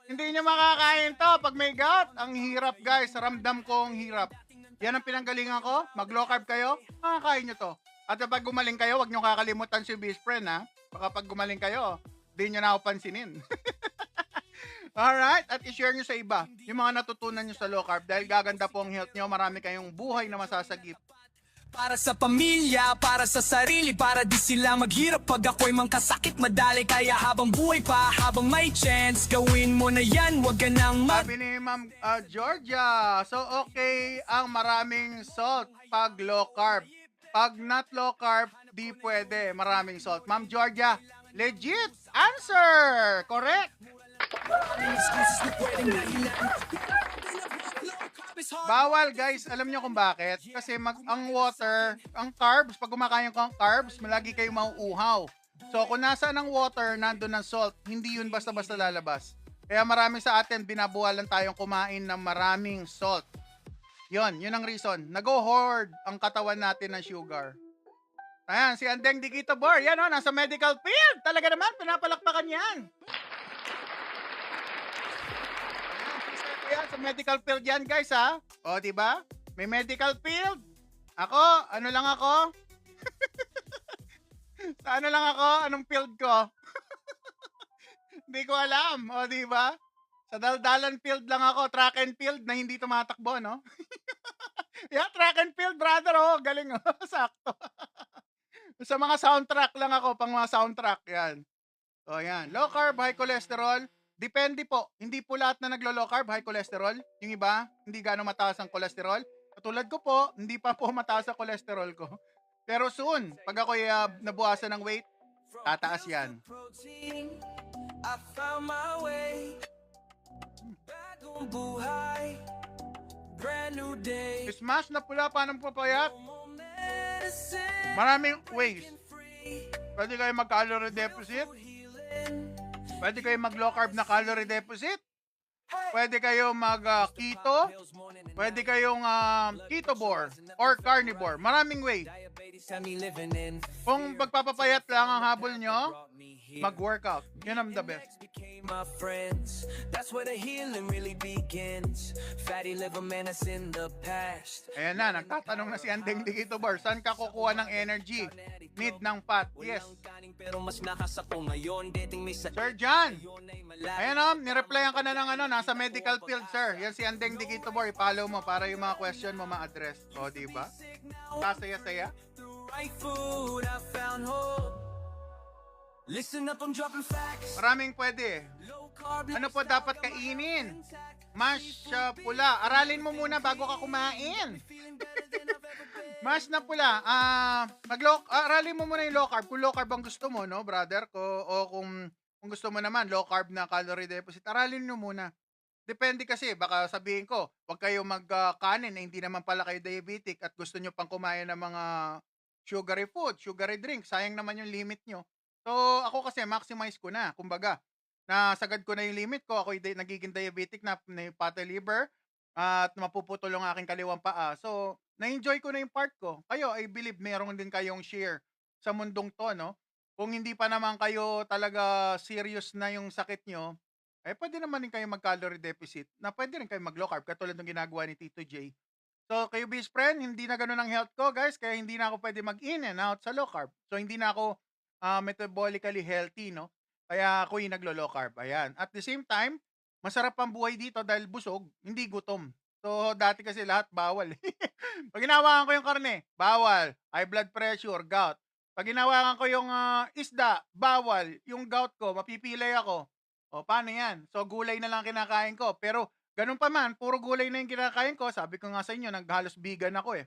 Speaker 4: Hindi nyo makakain to pag may gout. Ang hirap, guys. Ramdam ko ang hirap. Yan ang pinanggalingan ko. Mag-low carb kayo, makakain nyo to. At pag gumaling kayo, wag nyo kakalimutan si best friend, ha? Baka pag gumaling kayo, di nyo na ako pansinin. Alright, at i-share nyo sa iba yung mga natutunan nyo sa low carb dahil gaganda po ang health nyo, marami kayong buhay na masasagip.
Speaker 3: Para sa pamilya, para sa sarili, para di sila maghirap pag ako'y magkasakit madali. Kaya habang buhay pa, habang may chance, gawin mo na yan, wag ka nang
Speaker 4: Sabi ni Ma'am Georgia, so okay ang maraming salt pag low carb. Pag not low carb, di pwede maraming salt. Ma'am Georgia, legit answer! Correct! Bawal, guys. Alam nyo kung bakit? Kasi ang water, ang carbs, pag kumakain ko ang carbs, malagi kayong mauuhaw. So kung nasaan ang water, nandun ang salt. Hindi yun basta-basta lalabas. Kaya marami sa atin, binabuwalan tayong kumain ng maraming salt. Yun ang reason. Nag-hoard ang katawan natin ng sugar. Ayan, si Andeng Digito Bor. Yan o, nasa medical field. Talaga naman, pinapalakpakan yan. Yan, sa medical field yan, guys, ha? O, diba? May medical field. Ako, ano lang ako? Sa ano lang ako? Anong field ko? Hindi ko alam. O, diba? Sa daldalan field lang ako. Track and field na hindi tumatakbo, no? Yeah, track and field, brother. Oh, galing. Oh. Sakto. Sa mga soundtrack lang ako. Pang mga soundtrack. Yan. O, yan. Low carb, high cholesterol. Depende po. Hindi po lahat na naglo-low carb, high cholesterol. Yung iba, hindi gano'ng mataas ang cholesterol. Katulad ko po, hindi pa po mataas ang cholesterol ko. Pero soon, pag ako'y nabuhasan ng weight, tataas yan.
Speaker 3: I found my way. Bagong buhay. Brand new day.
Speaker 4: Smash na pula, paano papayat?
Speaker 3: No more medicine.
Speaker 4: Maraming ways. Pwede kayo mag-calorie deficit. Pwede kayo mag-low carb na calorie deficit. Pwede kayo mag-keto. Pwede kayong ketovore or carnivore. Maraming way.
Speaker 3: Diabetes had me living in
Speaker 4: Kung pagpapapayat lang ang habol nyo, mag-workout. Yun ang the best.
Speaker 3: became my friends. That's where the healing really begins. Fatty liver man, that's in the past.
Speaker 4: Ayan na, nagtatanong na si Andeng Digito Bar, saan ka kukuha ng energy? Need ng fat. Yes.
Speaker 3: Pero mas nakasapo ngayon, dating may sa
Speaker 4: Sir John.
Speaker 3: yun ay malayo.
Speaker 4: Ayan o, nireplyan ka na ng nasa medical field, sir. Yan si Andeng Digito Bar, i-follow mo para yung mga question mo ma-address. O, diba? Sasaya-saya.
Speaker 3: The right food, I found hope. Listen up, I'm dropping facts.
Speaker 4: Maraming pwede.
Speaker 3: Low carb,
Speaker 4: Ano po dapat kainin? Mash pula. Aralin mo muna bago ka kumain. Mash na pula. Aralin mo muna yung low carb. Kung low carb ang gusto mo, no, brother ko, o kung gusto mo naman low carb na calorie deficit, aralin nyo muna. Depende kasi, baka sabihin ko, wag kayo magkanin na hindi naman pala kayo diabetic at gusto nyo pang kumain ng mga sugary food, sugary drink. Sayang naman yung limit nyo. So, ako kasi maximize ko na. Kumbaga, nasagad ko na yung limit ko. Ako nagiging diabetic na may fatty liver at mapuputol ang aking kaliwang paa. So, na-enjoy ko na yung part ko. Kayo, I believe meron din kayong share sa mundong to, no? Kung hindi pa naman kayo talaga serious na yung sakit nyo, pwede naman din kayo mag-calorie deficit na pwede rin kayo mag-low carb katulad ng ginagawa ni Tito J. So, kayo best friend, hindi na ganun ang health ko, guys, kaya hindi na ako pwede mag-in and out sa low carb. So, hindi na ako metabolically healthy, no? Kaya ako yung naglo-low carb. Ayan. At the same time, masarap ang buhay dito dahil busog, hindi gutom. So, dati kasi lahat bawal. Pag ginawakan ko yung karne, bawal. High blood pressure, gout. Pag ginawakan ko yung isda, bawal. Yung gout ko, mapipilay ako. O, paano yan? So, gulay na lang kinakain ko. Pero, ganun pa man, puro gulay na yung kinakain ko. Sabi ko nga sa inyo, naghalos vegan ako eh.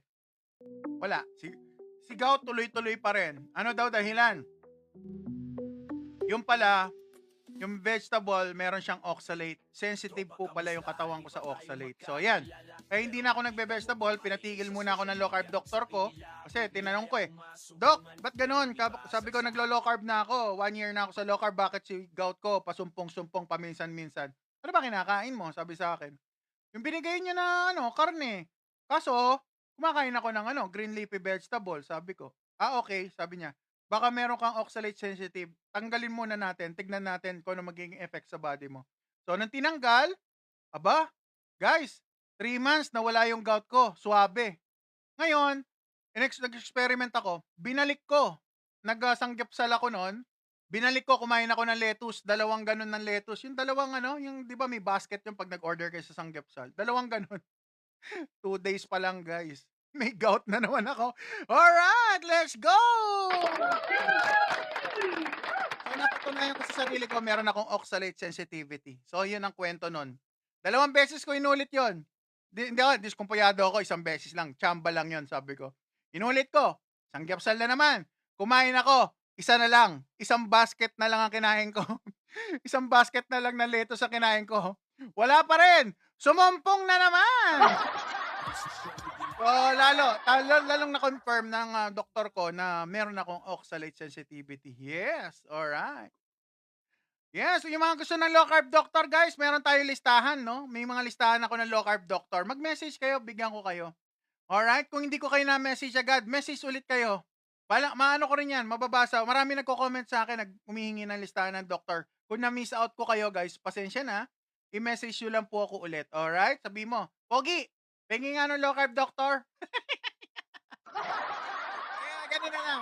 Speaker 4: Wala. Si gout tuloy-tuloy pa rin. Ano daw dahilan? Yung pala, yung vegetable, meron siyang oxalate. Sensitive po pala yung katawan ko sa oxalate. So, yan. Kaya hindi na ako nagbe-vegetable. Pinatigil muna ako ng low carb doctor ko. Kasi tinanong ko eh, Doc, ba't ganun? Sabi ko, naglo-low carb na ako. 1 year na ako sa low carb. Bakit si gout ko pasumpong-sumpong paminsan-minsan? Ano ba kinakain mo? Sabi sa akin. Yung binigay niya na karne. Kaso, kumakain ako ng green leafy vegetable. Sabi ko, okay. Sabi niya, baka meron kang oxalate sensitive. Tanggalin muna natin. Tignan natin kung ano magiging effect sa body mo. So, nang tinanggal, aba, guys, 3 months na wala yung gout ko. Suabe. Ngayon, nag-experiment ako. Binalik ko. Nagsanggapsal ako noon. Binalik ko, kumain ako ng lettuce. 2 ganun ng lettuce. Yung 2 yung di ba may basket yung pag nag-order kayo sa sanggapsal. 2 ganun. 2 days pa lang, guys. May gout na naman ako. Alright, let's go! So, napatunayan ko sa sarili ko, meron akong oxalate sensitivity. So, yun ang kwento nun. 2 beses ko inulit yun. Hindi ako, diskumpuyado ako, 1 beses lang. Chamba lang yun, sabi ko. Inulit ko. Sanggapsal na naman. Kumain ako. 1 na lang. 1 basket na lang ang kinain ko. 1 basket na lang na lettuce sa kinain ko. Wala pa rin. Sumumpong na naman. So, lalong na-confirm ng doktor ko na meron akong oxalate sensitivity. Yes, alright. Yes, yung mga gusto ng low carb doctor, guys, meron tayo listahan, no? May mga listahan ako ng low carb doctor. Mag-message kayo, bigyan ko kayo. Alright, kung hindi ko kayo na-message agad, message ulit kayo. Maano ko rin yan, mababasa. Marami nagko-comment sa akin, humihingi ng listahan ng doktor. Kung na-miss out ko kayo, guys, pasensya na. I-message nyo lang po ako ulit. Alright, sabi mo, Pogi, pengi nga ng low carb doctor. Ganun na lang.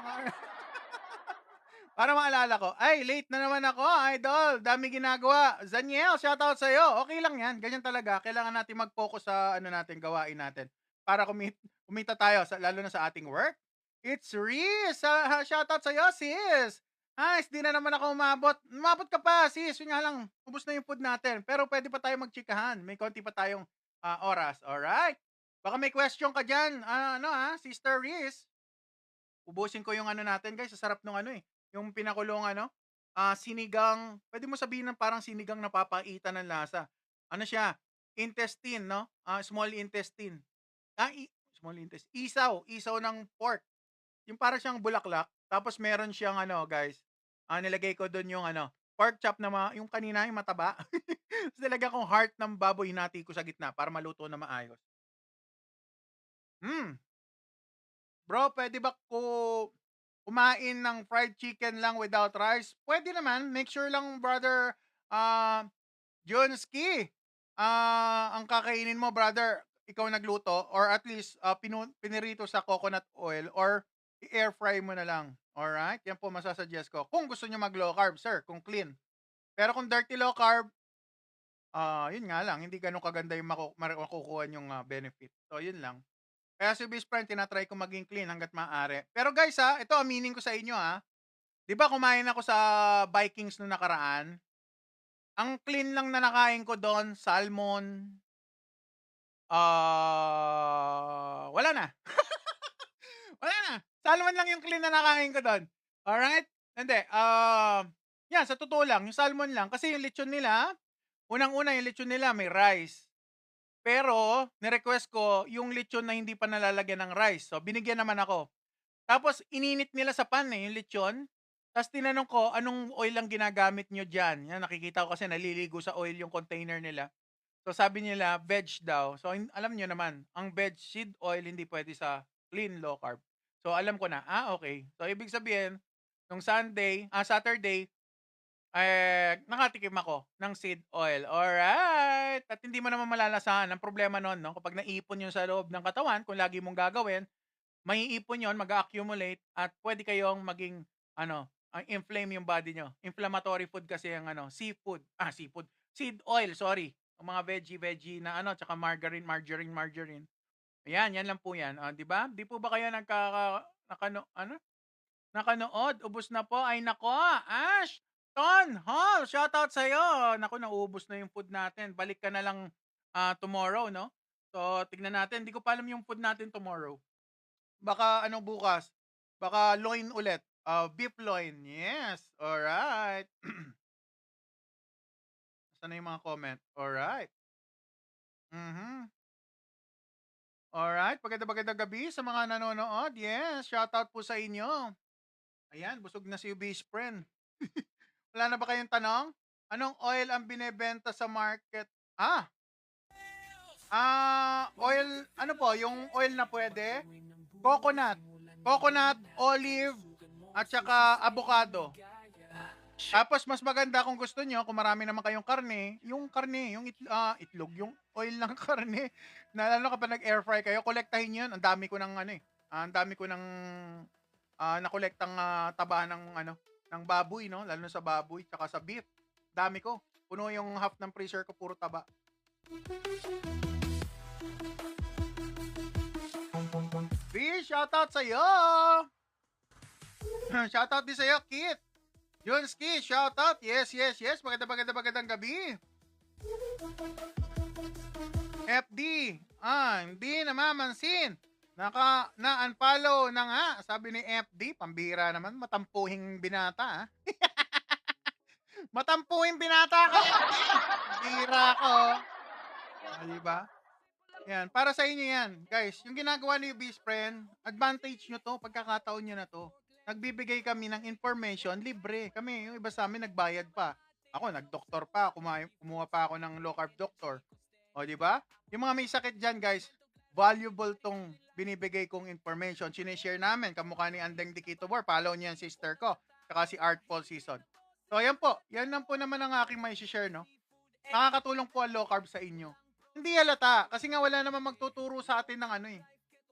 Speaker 4: Para maalala ko, ay, late na naman ako, idol. Dami ginagawa. Zaniel, shoutout sa'yo. Okay lang yan. Ganyan talaga. Kailangan natin mag-focus sa gawain natin. Para kumita tayo, lalo na sa ating work. It's Riz. Shoutout sa'yo, sis. Di na naman ako umabot. Umabot ka pa, sis. Yun nga lang, ubos na yung food natin. Pero pwede pa tayo magchikahan. May konti pa tayong oras. Alright? Baka may question ka dyan. Sister Riz. Ubusin ko yung natin, guys. Sa sarap nung yung pinakulong sinigang. Pwede mo sabihin ng parang sinigang na papaitan ng lasa. Ano siya? Intestine, no? Small intestine. Small intestine. Isaw ng pork. Yung para siyang bulaklak, tapos meron siyang ano, guys, nilagay ko dun yung ano, pork chop na yung kanina yung mataba. Tapos nilagyan kong heart ng baboy, hinati ko sa gitna para maluto na maayos. Hmm, bro, pwede ba kumain ng fried chicken lang without rice? Pwede naman. Make sure lang, brother, ah, Junski, ang kakainin mo, brother, ikaw nagluto or at least pinirito sa coconut oil or i-air fry mo na lang. Alright? Yan po masasuggest ko. Kung gusto nyo mag low carb, sir, kung clean. Pero kung dirty low carb, yun nga lang, hindi ganun kaganda yung makukuha yung benefit. So, yun lang. Kaya si best friend, tinatry ko maging clean hanggat maaari. Pero guys ito aminin ko sa inyo di ba kumain ako sa Vikings no nakaraan? Ang clean lang na nakain ko doon, salmon, wala na. Wala na. Salmon lang yung clean na nakain ko doon. Alright? Hindi, yan sa totoo lang, yung salmon lang kasi yung lechon nila, unang-una yung lechon nila may rice. Pero ni-request ko yung lechon na hindi pa nalalagyan ng rice. So binigyan naman ako. Tapos ininit nila sa pan, yung lechon. Tapos tinanong ko, anong oil ang ginagamit nyo diyan? Yan, nakikita ko kasi naliligo sa oil yung container nila. So sabi nila, veg daw. So alam nyo naman, ang veg seed oil hindi pwede sa clean low carb. So alam ko na, okay. So ibig sabihin, nung Saturday, nakatikim ako ng seed oil. Alright! At hindi mo naman malalasahan. Ang problema nun, no? Kapag naipon yun sa loob ng katawan, kung lagi mong gagawin, maiipon yun, mag-accumulate, at pwede kayong maging, inflame yung body nyo. Inflammatory food kasi yung seafood. Seed oil, sorry. Ang mga veggie na tsaka margarine. Ayan, yan lang po yan. Di ba? Di po ba kayo nakanood? Ubus na po. Ay, nako. Ash! Ton Hall, shoutout sa'yo. Naku, naubos na yung food natin. Balik ka na lang tomorrow, no? So, tignan natin. Hindi ko pa alam yung food natin tomorrow. Baka bukas? Baka loin ulit. Beef loin. Yes. Alright. Saan na yung mga comment? Alright. Alright. Magandang gabi sa mga nanonood. Yes. Shoutout po sa inyo. Ayan, busog na si best friend. Wala na ba kayong tanong? Anong oil ang binebenta sa market? Oil, yung oil na pwede? Coconut, olive, at saka avocado. Tapos mas maganda kung gusto nyo, kung marami naman kayong karne, yung itlog, yung oil ng karne, na lalo kapag nag-air fry kayo, kolektahin yun. Ang dami ko ng nakolektang taba ng baboy, no? Lalo na sa baboy, tsaka sa beef. Dami ko. Puno yung half ng freezer ko, puro taba. B, shoutout sa'yo! Shoutout din sa'yo, Kit. Junski, shoutout. Yes. Magandang gabi. FD, hindi namamansin. Na-unfollow na nga, sabi ni FD. Pambira naman, matampuhing binata, Matampuhing binata ka, FD. Bira ko. Diba? Yan, para sa inyo yan. Guys, yung ginagawa ni best friend, advantage nyo to, pagkakataon nyo na to. Nagbibigay kami ng information, libre. Kami, yung iba sa amin, nagbayad pa. Ako, nag-doktor pa, kumuha pa ako ng low carb doctor. O, di ba? Yung mga may sakit dyan, guys, valuable tong binibigay kong information. Sinishare namin, kamukha ni Andeng Dikitobor, follow niya yung sister ko, saka si Artful Season. So, ayan po. Yan lang po naman ang aking may share, no? Nakakatulong po ang low carb sa inyo. Hindi halata, kasi nga wala naman magtuturo sa atin ng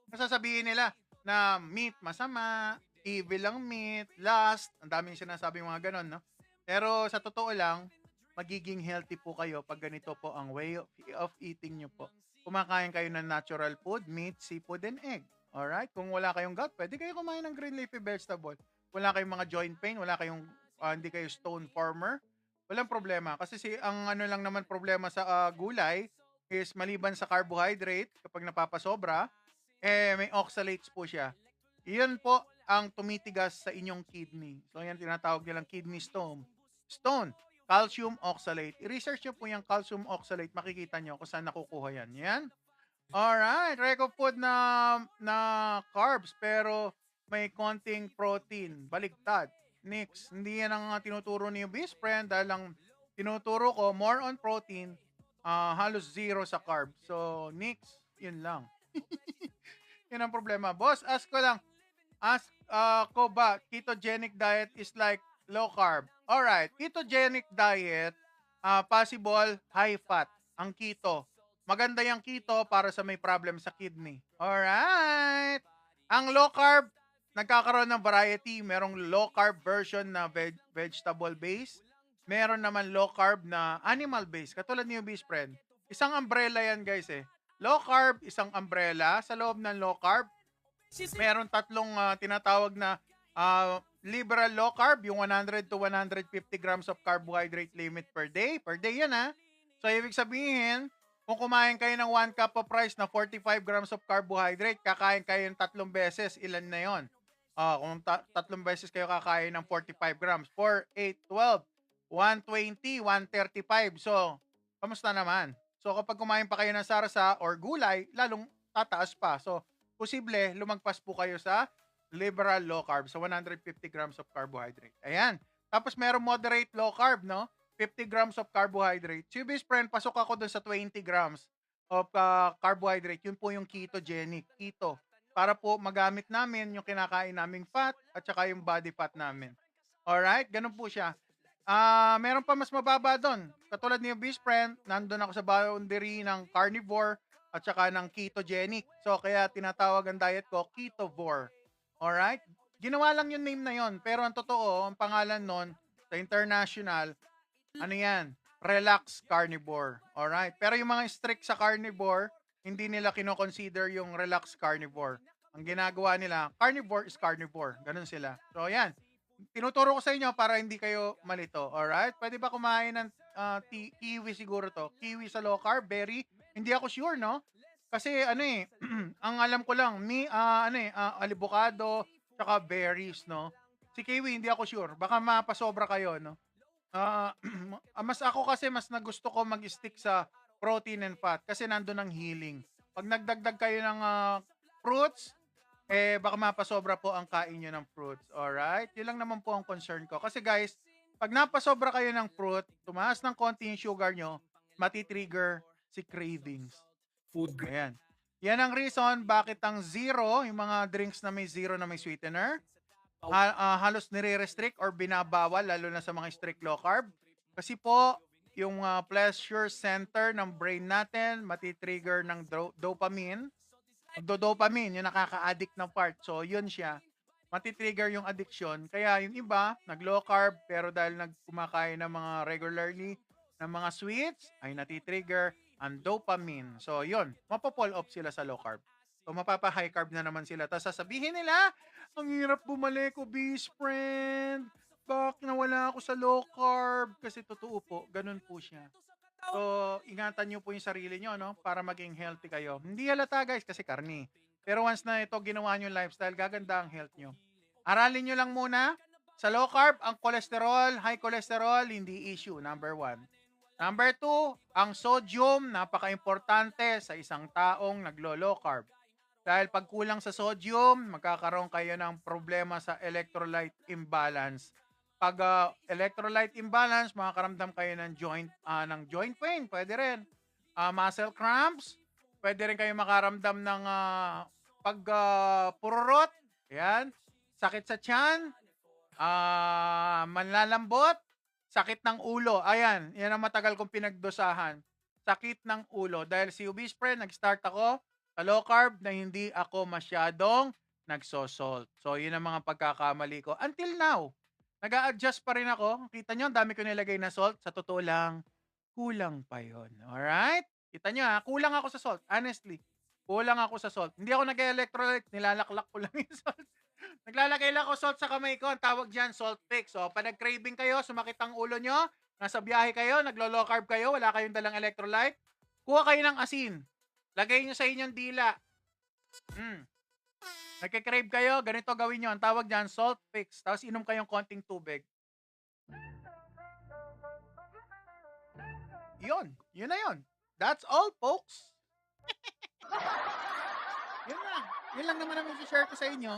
Speaker 4: nasasabihin nila na meat masama, evil lang meat, lust, ang daming sinasabi mga ganon, no? Pero sa totoo lang, magiging healthy po kayo pag ganito po ang way of eating nyo po. Kumakain kayo ng natural food, meat, seafood, and egg. Alright? Kung wala kayong gut, pwede kayo kumain ng green leafy vegetable. Wala kayong mga joint pain, wala kayong, hindi kayo stone former, walang problema. Kasi ang lang naman problema sa gulay is maliban sa carbohydrate, kapag napapasobra, may oxalates po siya. Iyon po ang tumitigas sa inyong kidney. So, yan tinatawag nilang kidney stone. Calcium oxalate. I-research nyo po yung calcium oxalate. Makikita nyo kung saan nakukuha yan. Yan. Alright, reco food na carbs pero may konting protein. Baligtad. Nix, hindi yan ang tinuturo ni Best Friend dahil ang tinuturo ko more on protein, halos zero sa carb. So, nix, yun lang. Yun ang problema. Boss, ask ko ba, ketogenic diet is like low carb? Alright, ketogenic diet, possible high fat, ang keto. Maganda yung keto para sa may problem sa kidney. Alright. Ang low carb, nagkakaroon ng variety. Merong low carb version na vegetable base. Meron naman low carb na animal base. Katulad ni Best Friend. Isang umbrella yan guys eh. Low carb, isang umbrella. Sa loob ng low carb, meron tatlong tinatawag na liberal low carb, yung 100 to 150 grams of carbohydrate limit per day. Per day yan ha. So, ibig sabihin, kung kumain kayo ng 1 cup of rice na 45 grams of carbohydrate, kakain kayo ng 3 beses, ilan na yon? Kung 3 beses kayo kakain ng 45 grams, 4, 8, 12, 120, 135. So, kamusta naman? So, kapag kumain pa kayo ng sarsa or gulay, lalong tataas pa. So, posible, lumagpas po kayo sa liberal low carb, so 150 grams of carbohydrate. Ayan. Tapos, meron moderate low carb, no? 50 grams of carbohydrate. Si Best Friend, pasok ako dun sa 20 grams of carbohydrate. Yun po yung ketogenic, keto. Para po magamit namin yung kinakain naming fat at saka yung body fat namin. Alright? Ganun po siya. Meron pa mas mababa doon. Katulad ni Best Friend, nandun ako sa boundary ng carnivore at saka ng ketogenic. So, kaya tinatawag ang diet ko ketovore. Alright? Ginawa lang yung name na yon. Pero ang totoo, ang pangalan nun sa international, ano yan? Relax carnivore. Alright? Pero yung mga strict sa carnivore, hindi nila kino-consider yung relax carnivore. Ang ginagawa nila, carnivore is carnivore. Ganun sila. So, yan. Tinuturo ko sa inyo para hindi kayo malito. Alright? Pwede ba kumain ng kiwi siguro to? Kiwi sa low carb, berry? Hindi ako sure, no? Kasi ano eh, ang alam ko lang, avocado, tsaka berries, no? Si kiwi, hindi ako sure. Baka mapasobra kayo, no? Mas ako kasi mas nagusto ko mag-stick sa protein and fat kasi nandun ang healing. Pag nagdagdag kayo ng fruits, baka mapasobra po ang kain nyo ng fruits. Alright? Yun lang naman po ang concern ko. Kasi guys, pag napasobra kayo ng fruit, tumaas ng konti yung sugar nyo, matitrigger si cravings.
Speaker 2: Food grade.
Speaker 4: Ayan. Yan ang reason bakit ang zero, yung mga drinks na may zero na may sweetener, halos nire-restrict or binabawal lalo na sa mga strict low carb. Kasi po, yung pleasure center ng brain natin matitrigger ng dopamine. Dopamine, yung nakaka-addict na part. So, yun siya. Matitrigger yung addiction. Kaya yung iba, nag-low carb, pero dahil nagkumakain ng mga regularly ng mga sweets, ay natitrigger ang dopamine. So, yun. Mapapull off sila sa low carb. So, mapapa-high carb na naman sila. Tapos sasabihin nila, ang hirap bumalik ko, Best Friend. Bakit nawala ako sa low carb? Kasi totoo po, ganun po siya. So, ingatan nyo po yung sarili nyo, no? Para maging healthy kayo. Hindi halata, guys, kasi karni. Pero once na ito ginawa nyo yung lifestyle, gaganda ang health nyo. Aralin nyo lang muna. Sa low carb, ang cholesterol, high cholesterol, hindi issue. Number 1. Number 2, ang sodium, napaka-importante sa isang taong naglo-low carb. Dahil pag kulang sa sodium, magkakaroon kayo ng problema sa electrolyte imbalance. Pag electrolyte imbalance, makakaramdam kayo ng joint pain, pwede rin. Muscle cramps, pwede rin kayo makaramdam ng pagpururot, yan. Sakit sa tiyan, manlalambot, sakit ng ulo. Ayan, yan ang matagal kong pinagdosahan. Sakit ng ulo. Dahil si Best Friend, nag-start ako sa low carb na hindi ako masyadong nagso-salt. So, yun ang mga pagkakamali ko. Until now, nag-a-adjust pa rin ako. Kita nyo, ang dami ko nilagay na salt. Sa totoo lang, kulang pa yun. Alright? Kita nyo ha, kulang ako sa salt. Honestly, kulang ako sa salt. Hindi ako nag-electrolyte, nilalaklak ko lang yung salt. Naglalagay lang ako salt sa kamay ko. Ang tawag dyan, salt fix. So, pag nag-craving kayo, sumakit ang ulo nyo, nasa biyahe kayo, naglo-low carb kayo, wala kayong dalang electrolyte, kuha kayo ng asin. Lagay nyo sa inyong dila. Nagka-crave kayo, ganito gawin nyo. Ang tawag dyan, salt fix. Tapos inom kayong konting tubig. Yun na yun. That's all, folks. Yun lang. Yun lang naman ang share ko sa inyo.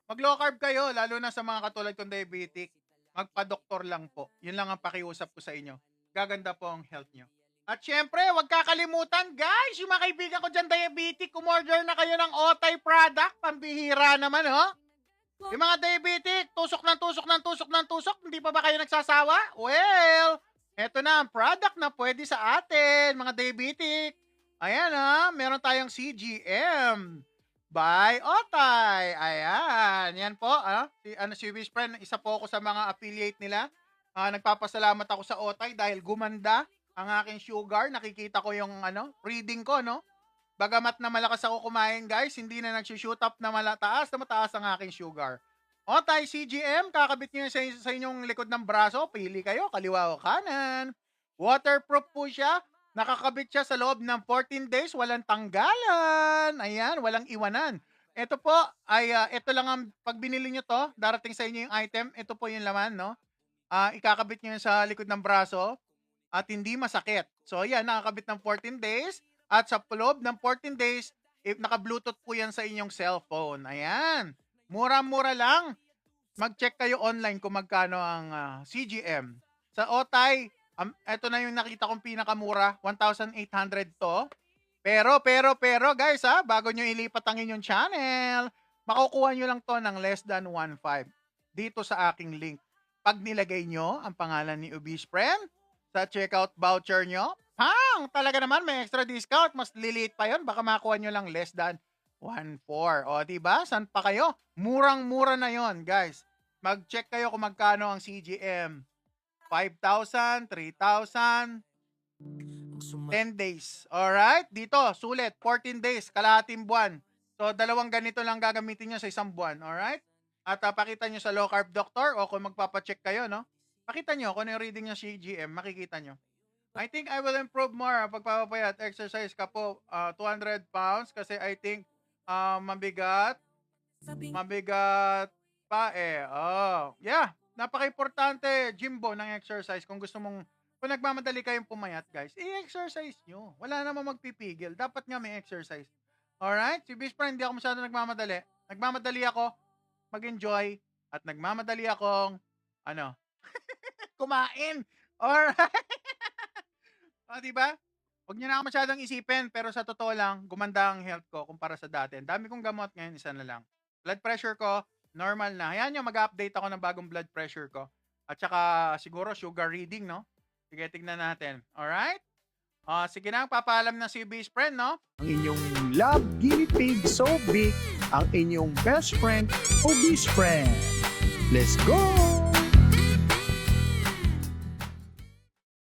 Speaker 4: Mag low carb kayo, lalo na sa mga katulad kong diabetic. Magpa-doktor lang po. Yun lang ang pakiusap ko sa inyo. Gaganda po ang health nyo. At syempre, huwag kakalimutan, guys, yung mga kaibigan ko dyan diabetic, kumorder na kayo ng Otay product. Pambihira naman, oh. Yung mga diabetic, tusok ng tusok ng tusok ng tusok, hindi pa ba kayo nagsasawa? Well, eto na ang product na pwede sa atin, mga diabetic. Ayan, meron tayong CGM by Otay. Ayan, yan po. Si Wish Friend, isa po ako sa mga affiliate nila. Nagpapasalamat ako sa Otay dahil gumanda ang aking sugar. Nakikita ko yung reading ko, no? Bagamat na malakas ako kumain, guys, hindi na nag-shoot up na mataas ang aking sugar. Otay CGM, kakabit nyo sa inyong likod ng braso. Pili kayo, kaliwa o kanan. Waterproof po siya. Nakakabit siya sa loob ng 14 days. Walang tanggalan. Ayan, walang iwanan. Ito po, ito lang ang, pag binili nyo to, darating sa inyo yung item, ito po yung laman, no? Ikakabit nyo sa likod ng braso at hindi masakit. So, yan, nakakabit ng 14 days. At sa loob ng 14 days, naka-Bluetooth po yan sa inyong cellphone. Ayan. Mura-mura lang. Mag-check kayo online kung magkano ang CGM. Sa Otay, ito na yung nakita kong pinakamura. 1,800 to. Pero, guys, bago nyo ilipat ang inyong channel, makukuha nyo lang to ng less than 1.5 dito sa aking link. Pag nilagay nyo ang pangalan ni Ubis Friend sa checkout voucher nyo, talaga naman may extra discount. Mas liliit pa yon, baka makuha nyo lang less than 1.4. O, diba? San pa kayo? Murang-mura na yon, guys. Mag-check kayo kung magkano ang CGM. 5,000, 3,000, 10 days. Alright? Dito, sulit. 14 days, kalahating buwan. So, dalawang ganito lang gagamitin nyo sa isang buwan. Alright? At pakita nyo sa low carb doctor o kung magpapacheck kayo, no? Pakita nyo kung ano yung reading ng CGM, makikita nyo. I think I will improve more pagpapapayat. Exercise ka po 200 pounds kasi I think mabigat pa eh. Oh, yeah. Napaka-importante, Jimbo, ng exercise. Kung gusto mong, kung nagmamadali kayong pumayat, guys, i-exercise nyo. Wala namang magpipigil. Dapat nga may exercise. Alright? Si Best Friend, hindi ako masyado nagmamadali. Nagmamadali ako mag-enjoy at nagmamadali akong kumain. Alright? Diba? Huwag nyo na ako masyadong isipin, pero sa totoo lang, gumanda ang health ko kumpara sa dati. Ang dami kong gamot ngayon, isa na lang. Blood pressure ko, normal na. Hayaan nyo, mag-update ako ng bagong blood pressure ko. At saka, siguro, sugar reading, no? Sige, tignan natin. Alright? Sige na, papaalam na si Best Friend, no?
Speaker 2: Ang inyong love guinea pig so big, ang inyong best friend, Ubis Friend. Let's go!